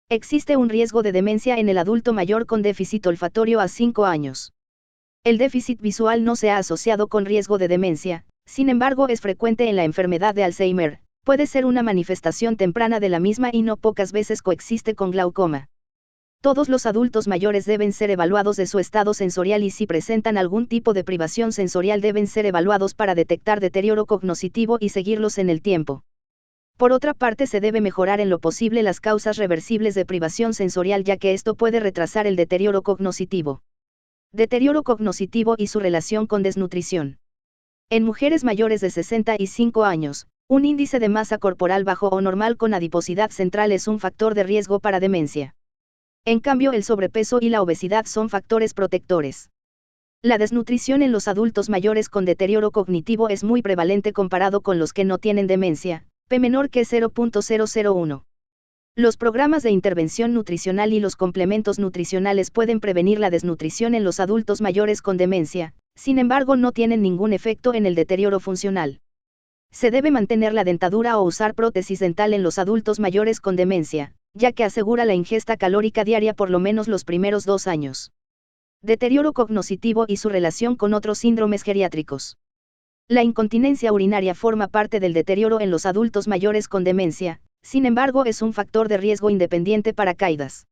Existe un riesgo de demencia en el adulto mayor con déficit olfatorio a 5 años. El déficit visual no se ha asociado con riesgo de demencia, sin embargo es frecuente en la enfermedad de Alzheimer, puede ser una manifestación temprana de la misma y no pocas veces coexiste con glaucoma. Todos los adultos mayores deben ser evaluados de su estado sensorial y si presentan algún tipo de privación sensorial deben ser evaluados para detectar deterioro cognitivo y seguirlos en el tiempo. Por otra parte, se debe mejorar en lo posible las causas reversibles de privación sensorial ya que esto puede retrasar el deterioro cognitivo. Deterioro cognitivo y su relación con desnutrición. En mujeres mayores de 65 años, un índice de masa corporal bajo o normal con adiposidad central es un factor de riesgo para demencia. En cambio, el sobrepeso y la obesidad son factores protectores. La desnutrición en los adultos mayores con deterioro cognitivo es muy prevalente comparado con los que no tienen demencia, P menor que 0.001. Los programas de intervención nutricional y los complementos nutricionales pueden prevenir la desnutrición en los adultos mayores con demencia, sin embargo no tienen ningún efecto en el deterioro funcional. Se debe mantener la dentadura o usar prótesis dental en los adultos mayores con demencia, ya que asegura la ingesta calórica diaria por lo menos los primeros 2 años. Deterioro cognitivo y su relación con otros síndromes geriátricos. La incontinencia urinaria forma parte del deterioro en los adultos mayores con demencia, sin embargo es un factor de riesgo independiente para caídas.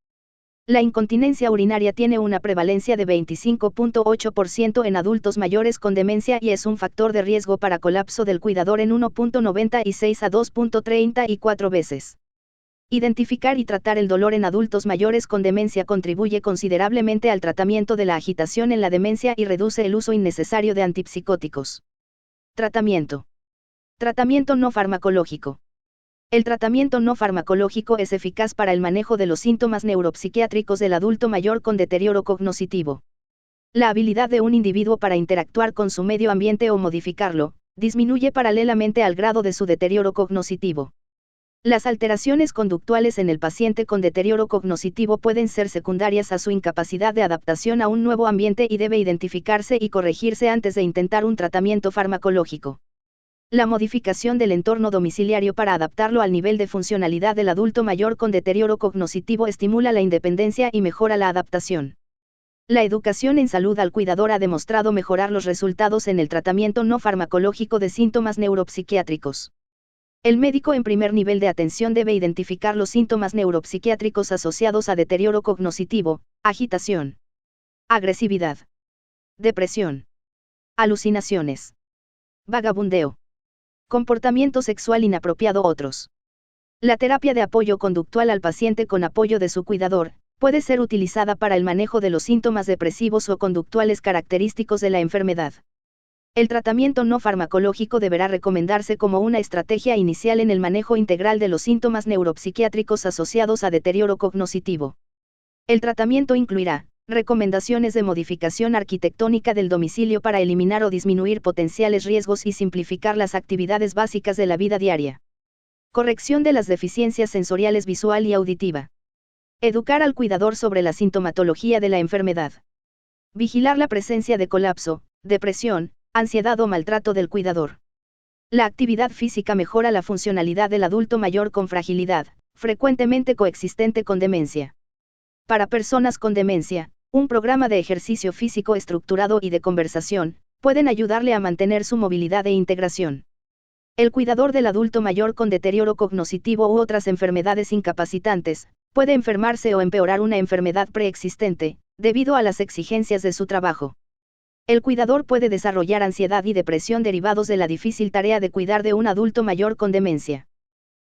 La incontinencia urinaria tiene una prevalencia de 25.8% en adultos mayores con demencia y es un factor de riesgo para colapso del cuidador en 1.96 a 2.34 veces. Identificar y tratar el dolor en adultos mayores con demencia contribuye considerablemente al tratamiento de la agitación en la demencia y reduce el uso innecesario de antipsicóticos. Tratamiento. Tratamiento no farmacológico. El tratamiento no farmacológico es eficaz para el manejo de los síntomas neuropsiquiátricos del adulto mayor con deterioro cognitivo. La habilidad de un individuo para interactuar con su medio ambiente o modificarlo, disminuye paralelamente al grado de su deterioro cognitivo. Las alteraciones conductuales en el paciente con deterioro cognitivo pueden ser secundarias a su incapacidad de adaptación a un nuevo ambiente y debe identificarse y corregirse antes de intentar un tratamiento farmacológico. La modificación del entorno domiciliario para adaptarlo al nivel de funcionalidad del adulto mayor con deterioro cognitivo estimula la independencia y mejora la adaptación. La educación en salud al cuidador ha demostrado mejorar los resultados en el tratamiento no farmacológico de síntomas neuropsiquiátricos. El médico en primer nivel de atención debe identificar los síntomas neuropsiquiátricos asociados a deterioro cognitivo, agitación, agresividad, depresión, alucinaciones, vagabundeo, comportamiento sexual inapropiado. Otros. La terapia de apoyo conductual al paciente con apoyo de su cuidador, puede ser utilizada para el manejo de los síntomas depresivos o conductuales característicos de la enfermedad. El tratamiento no farmacológico deberá recomendarse como una estrategia inicial en el manejo integral de los síntomas neuropsiquiátricos asociados a deterioro cognitivo. El tratamiento incluirá recomendaciones de modificación arquitectónica del domicilio para eliminar o disminuir potenciales riesgos y simplificar las actividades básicas de la vida diaria. Corrección de las deficiencias sensoriales visual y auditiva. Educar al cuidador sobre la sintomatología de la enfermedad. Vigilar la presencia de colapso, depresión, ansiedad o maltrato del cuidador. La actividad física mejora la funcionalidad del adulto mayor con fragilidad, frecuentemente coexistente con demencia. Para personas con demencia, un programa de ejercicio físico estructurado y de conversación, pueden ayudarle a mantener su movilidad e integración. El cuidador del adulto mayor con deterioro cognitivo u otras enfermedades incapacitantes, puede enfermarse o empeorar una enfermedad preexistente, debido a las exigencias de su trabajo. El cuidador puede desarrollar ansiedad y depresión derivados de la difícil tarea de cuidar de un adulto mayor con demencia.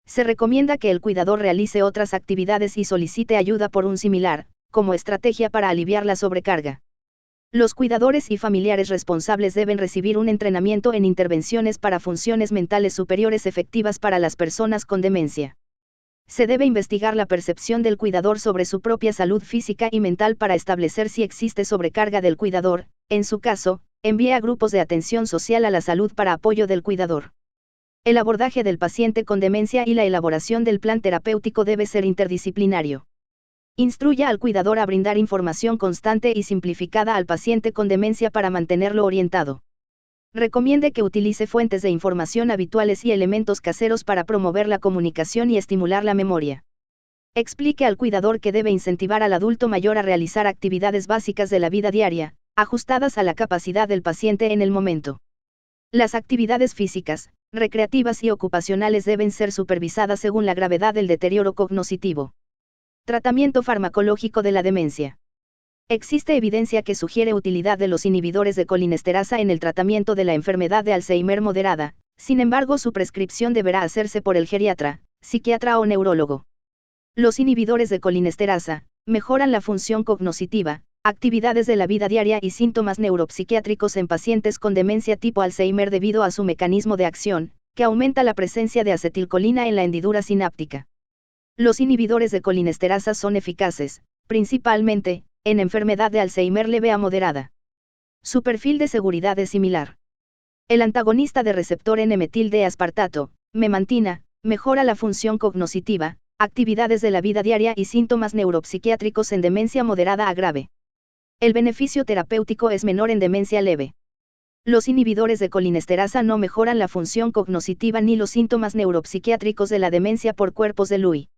Se recomienda que el cuidador realice otras actividades y solicite ayuda por un similar, como estrategia para aliviar la sobrecarga. Los cuidadores y familiares responsables deben recibir un entrenamiento en intervenciones para funciones mentales superiores efectivas para las personas con demencia. Se debe investigar la percepción del cuidador sobre su propia salud física y mental para establecer si existe sobrecarga del cuidador. En su caso, envíe a grupos de atención social a la salud para apoyo del cuidador. El abordaje del paciente con demencia y la elaboración del plan terapéutico debe ser interdisciplinario. Instruya al cuidador a brindar información constante y simplificada al paciente con demencia para mantenerlo orientado. Recomiende que utilice fuentes de información habituales y elementos caseros para promover la comunicación y estimular la memoria. Explique al cuidador que debe incentivar al adulto mayor a realizar actividades básicas de la vida diaria, ajustadas a la capacidad del paciente en el momento. Las actividades físicas, recreativas y ocupacionales deben ser supervisadas según la gravedad del deterioro cognitivo. Tratamiento farmacológico de la demencia. Existe evidencia que sugiere utilidad de los inhibidores de colinesterasa en el tratamiento de la enfermedad de Alzheimer moderada, sin embargo su prescripción deberá hacerse por el geriatra, psiquiatra o neurólogo. Los inhibidores de colinesterasa mejoran la función cognitiva, actividades de la vida diaria y síntomas neuropsiquiátricos en pacientes con demencia tipo Alzheimer debido a su mecanismo de acción, que aumenta la presencia de acetilcolina en la hendidura sináptica. Los inhibidores de colinesterasa son eficaces, principalmente, en enfermedad de Alzheimer leve a moderada. Su perfil de seguridad es similar. El antagonista de receptor N-metil-D-aspartato, memantina, mejora la función cognitiva, actividades de la vida diaria y síntomas neuropsiquiátricos en demencia moderada a grave. El beneficio terapéutico es menor en demencia leve. Los inhibidores de colinesterasa no mejoran la función cognitiva ni los síntomas neuropsiquiátricos de la demencia por cuerpos de Lewy.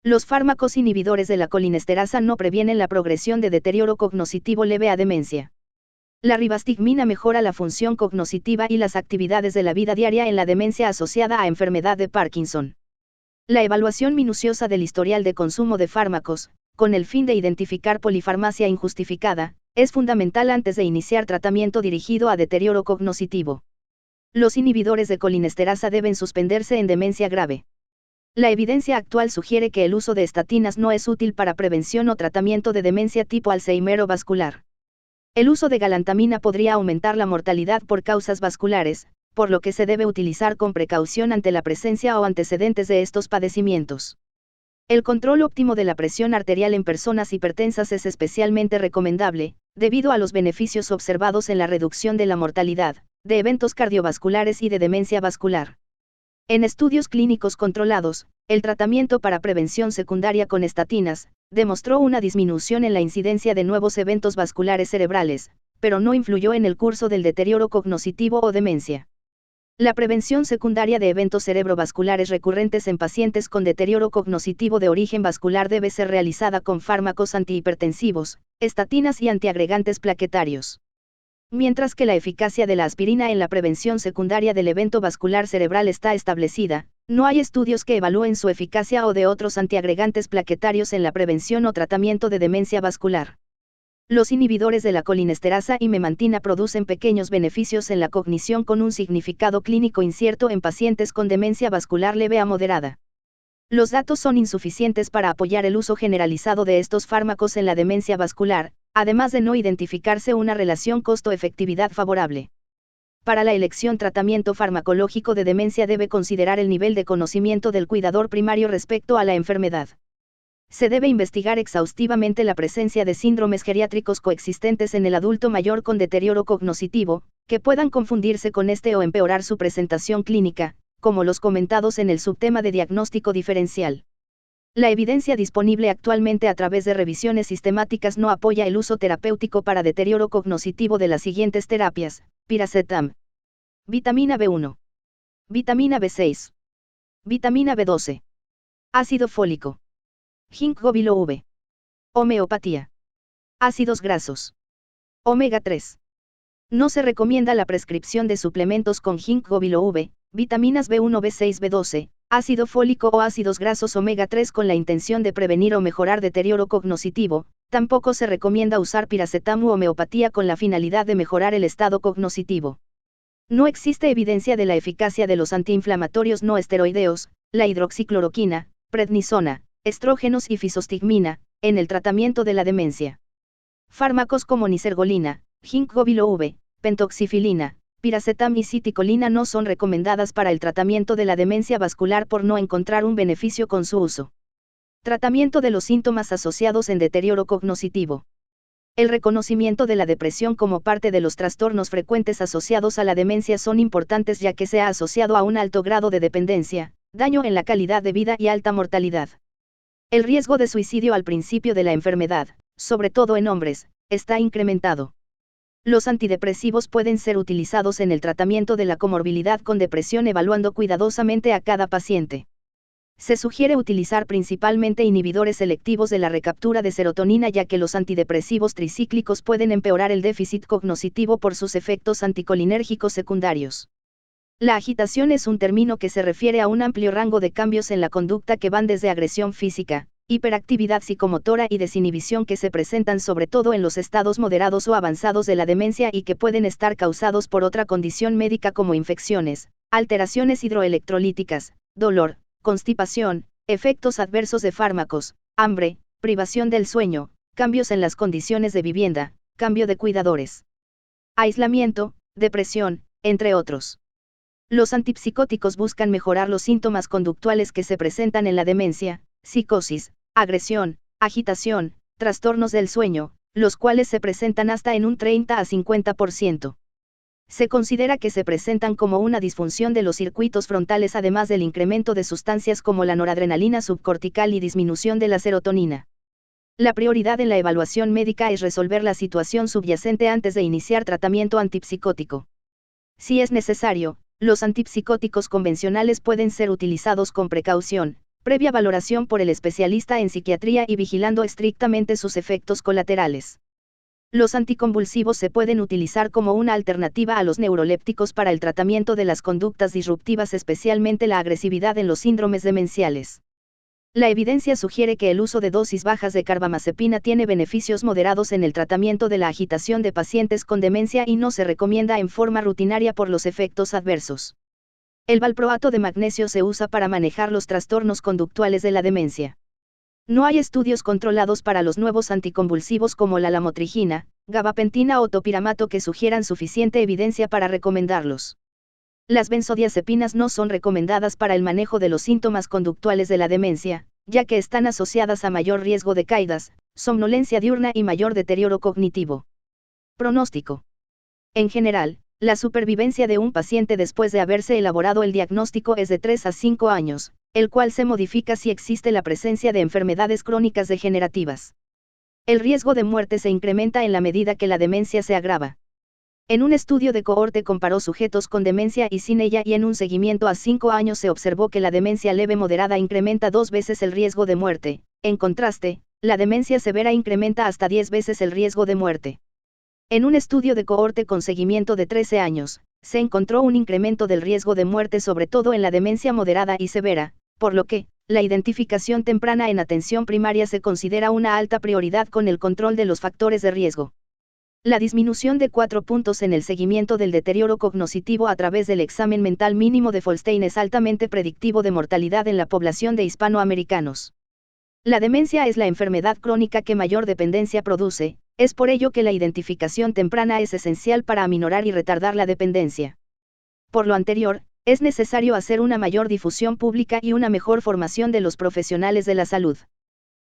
Los fármacos inhibidores de la colinesterasa no previenen la progresión de deterioro cognitivo leve a demencia. La ribastigmina mejora la función cognitiva y las actividades de la vida diaria en la demencia asociada a enfermedad de Parkinson. La evaluación minuciosa del historial de consumo de fármacos, con el fin de identificar polifarmacia injustificada, es fundamental antes de iniciar tratamiento dirigido a deterioro cognitivo. Los inhibidores de colinesterasa deben suspenderse en demencia grave. La evidencia actual sugiere que el uso de estatinas no es útil para prevención o tratamiento de demencia tipo Alzheimer o vascular. El uso de galantamina podría aumentar la mortalidad por causas vasculares, por lo que se debe utilizar con precaución ante la presencia o antecedentes de estos padecimientos. El control óptimo de la presión arterial en personas hipertensas es especialmente recomendable, debido a los beneficios observados en la reducción de la mortalidad, de eventos cardiovasculares y de demencia vascular. En estudios clínicos controlados, el tratamiento para prevención secundaria con estatinas demostró una disminución en la incidencia de nuevos eventos vasculares cerebrales, pero no influyó en el curso del deterioro cognitivo o demencia. La prevención secundaria de eventos cerebrovasculares recurrentes en pacientes con deterioro cognitivo de origen vascular debe ser realizada con fármacos antihipertensivos, estatinas y antiagregantes plaquetarios. Mientras que la eficacia de la aspirina en la prevención secundaria del evento vascular cerebral está establecida, no hay estudios que evalúen su eficacia o de otros antiagregantes plaquetarios en la prevención o tratamiento de demencia vascular. Los inhibidores de la colinesterasa y memantina producen pequeños beneficios en la cognición con un significado clínico incierto en pacientes con demencia vascular leve a moderada. Los datos son insuficientes para apoyar el uso generalizado de estos fármacos en la demencia vascular, además de no identificarse una relación costo-efectividad favorable. Para la elección tratamiento farmacológico de demencia debe considerar el nivel de conocimiento del cuidador primario respecto a la enfermedad. Se debe investigar exhaustivamente la presencia de síndromes geriátricos coexistentes en el adulto mayor con deterioro cognitivo, que puedan confundirse con este o empeorar su presentación clínica, como los comentados en el subtema de diagnóstico diferencial. La evidencia disponible actualmente a través de revisiones sistemáticas no apoya el uso terapéutico para deterioro cognitivo de las siguientes terapias: piracetam, vitamina B1, vitamina B6, vitamina B12, ácido fólico, ginkgo biloba, homeopatía, ácidos grasos, omega 3. No se recomienda la prescripción de suplementos con ginkgo biloba, vitaminas B1, B6, B12, ácido fólico o ácidos grasos omega 3 con la intención de prevenir o mejorar deterioro cognitivo. Tampoco se recomienda usar piracetam u homeopatía con la finalidad de mejorar el estado cognitivo. No existe evidencia de la eficacia de los antiinflamatorios no esteroideos, la hidroxicloroquina, prednisona, estrógenos y fisostigmina, en el tratamiento de la demencia. Fármacos como nisergolina, ginkgo biloba, pentoxifilina, piracetam y citicolina no son recomendadas para el tratamiento de la demencia vascular por no encontrar un beneficio con su uso. Tratamiento de los síntomas asociados en deterioro cognitivo. El reconocimiento de la depresión como parte de los trastornos frecuentes asociados a la demencia son importantes ya que se ha asociado a un alto grado de dependencia, daño en la calidad de vida y alta mortalidad. El riesgo de suicidio al principio de la enfermedad, sobre todo en hombres, está incrementado. Los antidepresivos pueden ser utilizados en el tratamiento de la comorbilidad con depresión evaluando cuidadosamente a cada paciente. Se sugiere utilizar principalmente inhibidores selectivos de la recaptura de serotonina ya que los antidepresivos tricíclicos pueden empeorar el déficit cognitivo por sus efectos anticolinérgicos secundarios. La agitación es un término que se refiere a un amplio rango de cambios en la conducta que van desde agresión física, hiperactividad psicomotora y desinhibición que se presentan sobre todo en los estados moderados o avanzados de la demencia y que pueden estar causados por otra condición médica como infecciones, alteraciones hidroelectrolíticas, dolor, constipación, efectos adversos de fármacos, hambre, privación del sueño, cambios en las condiciones de vivienda, cambio de cuidadores, aislamiento, depresión, entre otros. Los antipsicóticos buscan mejorar los síntomas conductuales que se presentan en la demencia, psicosis, agresión, agitación, trastornos del sueño, los cuales se presentan hasta en un 30 a 50%. Se considera que se presentan como una disfunción de los circuitos frontales además del incremento de sustancias como la noradrenalina subcortical y disminución de la serotonina. La prioridad en la evaluación médica es resolver la situación subyacente antes de iniciar tratamiento antipsicótico. Si es necesario, los antipsicóticos convencionales pueden ser utilizados con precaución, previa valoración por el especialista en psiquiatría y vigilando estrictamente sus efectos colaterales. Los anticonvulsivos se pueden utilizar como una alternativa a los neurolépticos para el tratamiento de las conductas disruptivas, especialmente la agresividad en los síndromes demenciales. La evidencia sugiere que el uso de dosis bajas de carbamazepina tiene beneficios moderados en el tratamiento de la agitación de pacientes con demencia y no se recomienda en forma rutinaria por los efectos adversos. El valproato de magnesio se usa para manejar los trastornos conductuales de la demencia. No hay estudios controlados para los nuevos anticonvulsivos como la lamotrigina, gabapentina o topiramato que sugieran suficiente evidencia para recomendarlos. Las benzodiazepinas no son recomendadas para el manejo de los síntomas conductuales de la demencia, ya que están asociadas a mayor riesgo de caídas, somnolencia diurna y mayor deterioro cognitivo. Pronóstico. En general, la supervivencia de un paciente después de haberse elaborado el diagnóstico es de 3 a 5 años, el cual se modifica si existe la presencia de enfermedades crónicas degenerativas. El riesgo de muerte se incrementa en la medida que la demencia se agrava. En un estudio de cohorte comparó sujetos con demencia y sin ella y en un seguimiento a 5 años se observó que la demencia leve moderada incrementa 2 veces el riesgo de muerte, en contraste, la demencia severa incrementa hasta 10 veces el riesgo de muerte. En un estudio de cohorte con seguimiento de 13 años, se encontró un incremento del riesgo de muerte sobre todo en la demencia moderada y severa, por lo que, la identificación temprana en atención primaria se considera una alta prioridad con el control de los factores de riesgo. La disminución de 4 puntos en el seguimiento del deterioro cognitivo a través del examen mental mínimo de Folstein es altamente predictivo de mortalidad en la población de hispanoamericanos. La demencia es la enfermedad crónica que mayor dependencia produce, es por ello que la identificación temprana es esencial para aminorar y retardar la dependencia. Por lo anterior, es necesario hacer una mayor difusión pública y una mejor formación de los profesionales de la salud.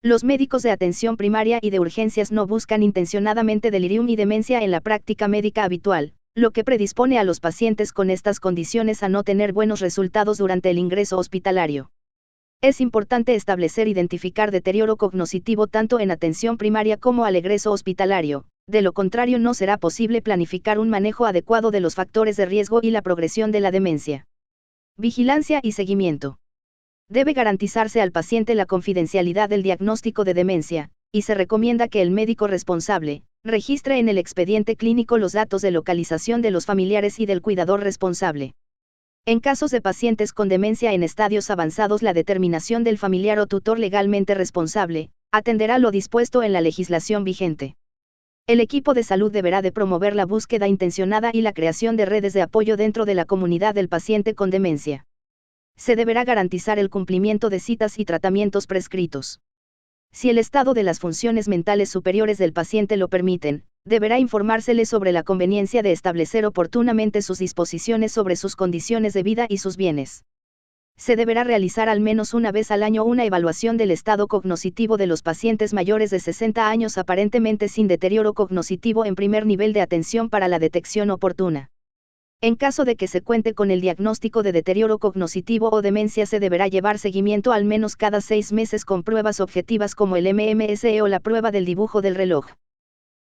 Los médicos de atención primaria y de urgencias no buscan intencionadamente delirium y demencia en la práctica médica habitual, lo que predispone a los pacientes con estas condiciones a no tener buenos resultados durante el ingreso hospitalario. Es importante establecer e identificar deterioro cognitivo tanto en atención primaria como al egreso hospitalario, de lo contrario no será posible planificar un manejo adecuado de los factores de riesgo y la progresión de la demencia. Vigilancia y seguimiento. Debe garantizarse al paciente la confidencialidad del diagnóstico de demencia, y se recomienda que el médico responsable registre en el expediente clínico los datos de localización de los familiares y del cuidador responsable. En casos de pacientes con demencia en estadios avanzados, la determinación del familiar o tutor legalmente responsable atenderá lo dispuesto en la legislación vigente. El equipo de salud deberá de promover la búsqueda intencionada y la creación de redes de apoyo dentro de la comunidad del paciente con demencia. Se deberá garantizar el cumplimiento de citas y tratamientos prescritos. Si el estado de las funciones mentales superiores del paciente lo permiten, deberá informársele sobre la conveniencia de establecer oportunamente sus disposiciones sobre sus condiciones de vida y sus bienes. Se deberá realizar al menos una vez al año una evaluación del estado cognitivo de los pacientes mayores de 60 años aparentemente sin deterioro cognitivo en primer nivel de atención para la detección oportuna. En caso de que se cuente con el diagnóstico de deterioro cognitivo o demencia, se deberá llevar seguimiento al menos cada 6 meses con pruebas objetivas como el MMSE o la prueba del dibujo del reloj.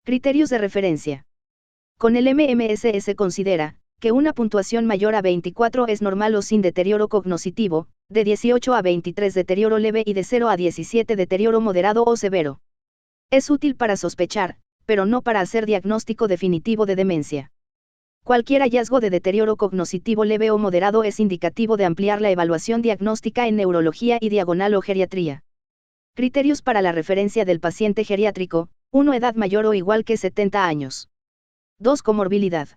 Criterios de referencia. Con el MMSE se considera que una puntuación mayor a 24 es normal o sin deterioro cognitivo, de 18 a 23 deterioro leve y de 0 a 17 deterioro moderado o severo. Es útil para sospechar, pero no para hacer diagnóstico definitivo de demencia. Cualquier hallazgo de deterioro cognitivo leve o moderado es indicativo de ampliar la evaluación diagnóstica en neurología y diagonal o geriatría. Criterios para la referencia del paciente geriátrico: 1. Edad mayor o igual que 70 años. 2. Comorbilidad.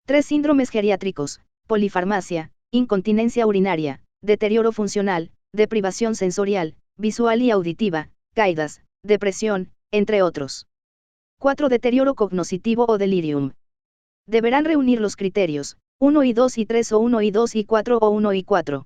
3. Síndromes geriátricos: polifarmacia, incontinencia urinaria, deterioro funcional, deprivación sensorial, visual y auditiva, caídas, depresión, entre otros. 4. Deterioro cognitivo o delirium. Deberán reunir los criterios 1 y 2 y 3 o 1 y 2 y 4 o 1 y 4.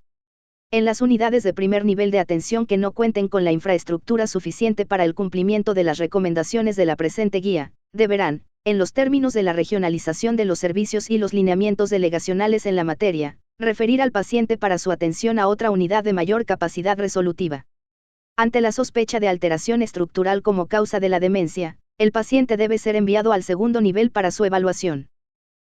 En las unidades de primer nivel de atención que no cuenten con la infraestructura suficiente para el cumplimiento de las recomendaciones de la presente guía, deberán, en los términos de la regionalización de los servicios y los lineamientos delegacionales en la materia, referir al paciente para su atención a otra unidad de mayor capacidad resolutiva. Ante la sospecha de alteración estructural como causa de la demencia, el paciente debe ser enviado al segundo nivel para su evaluación.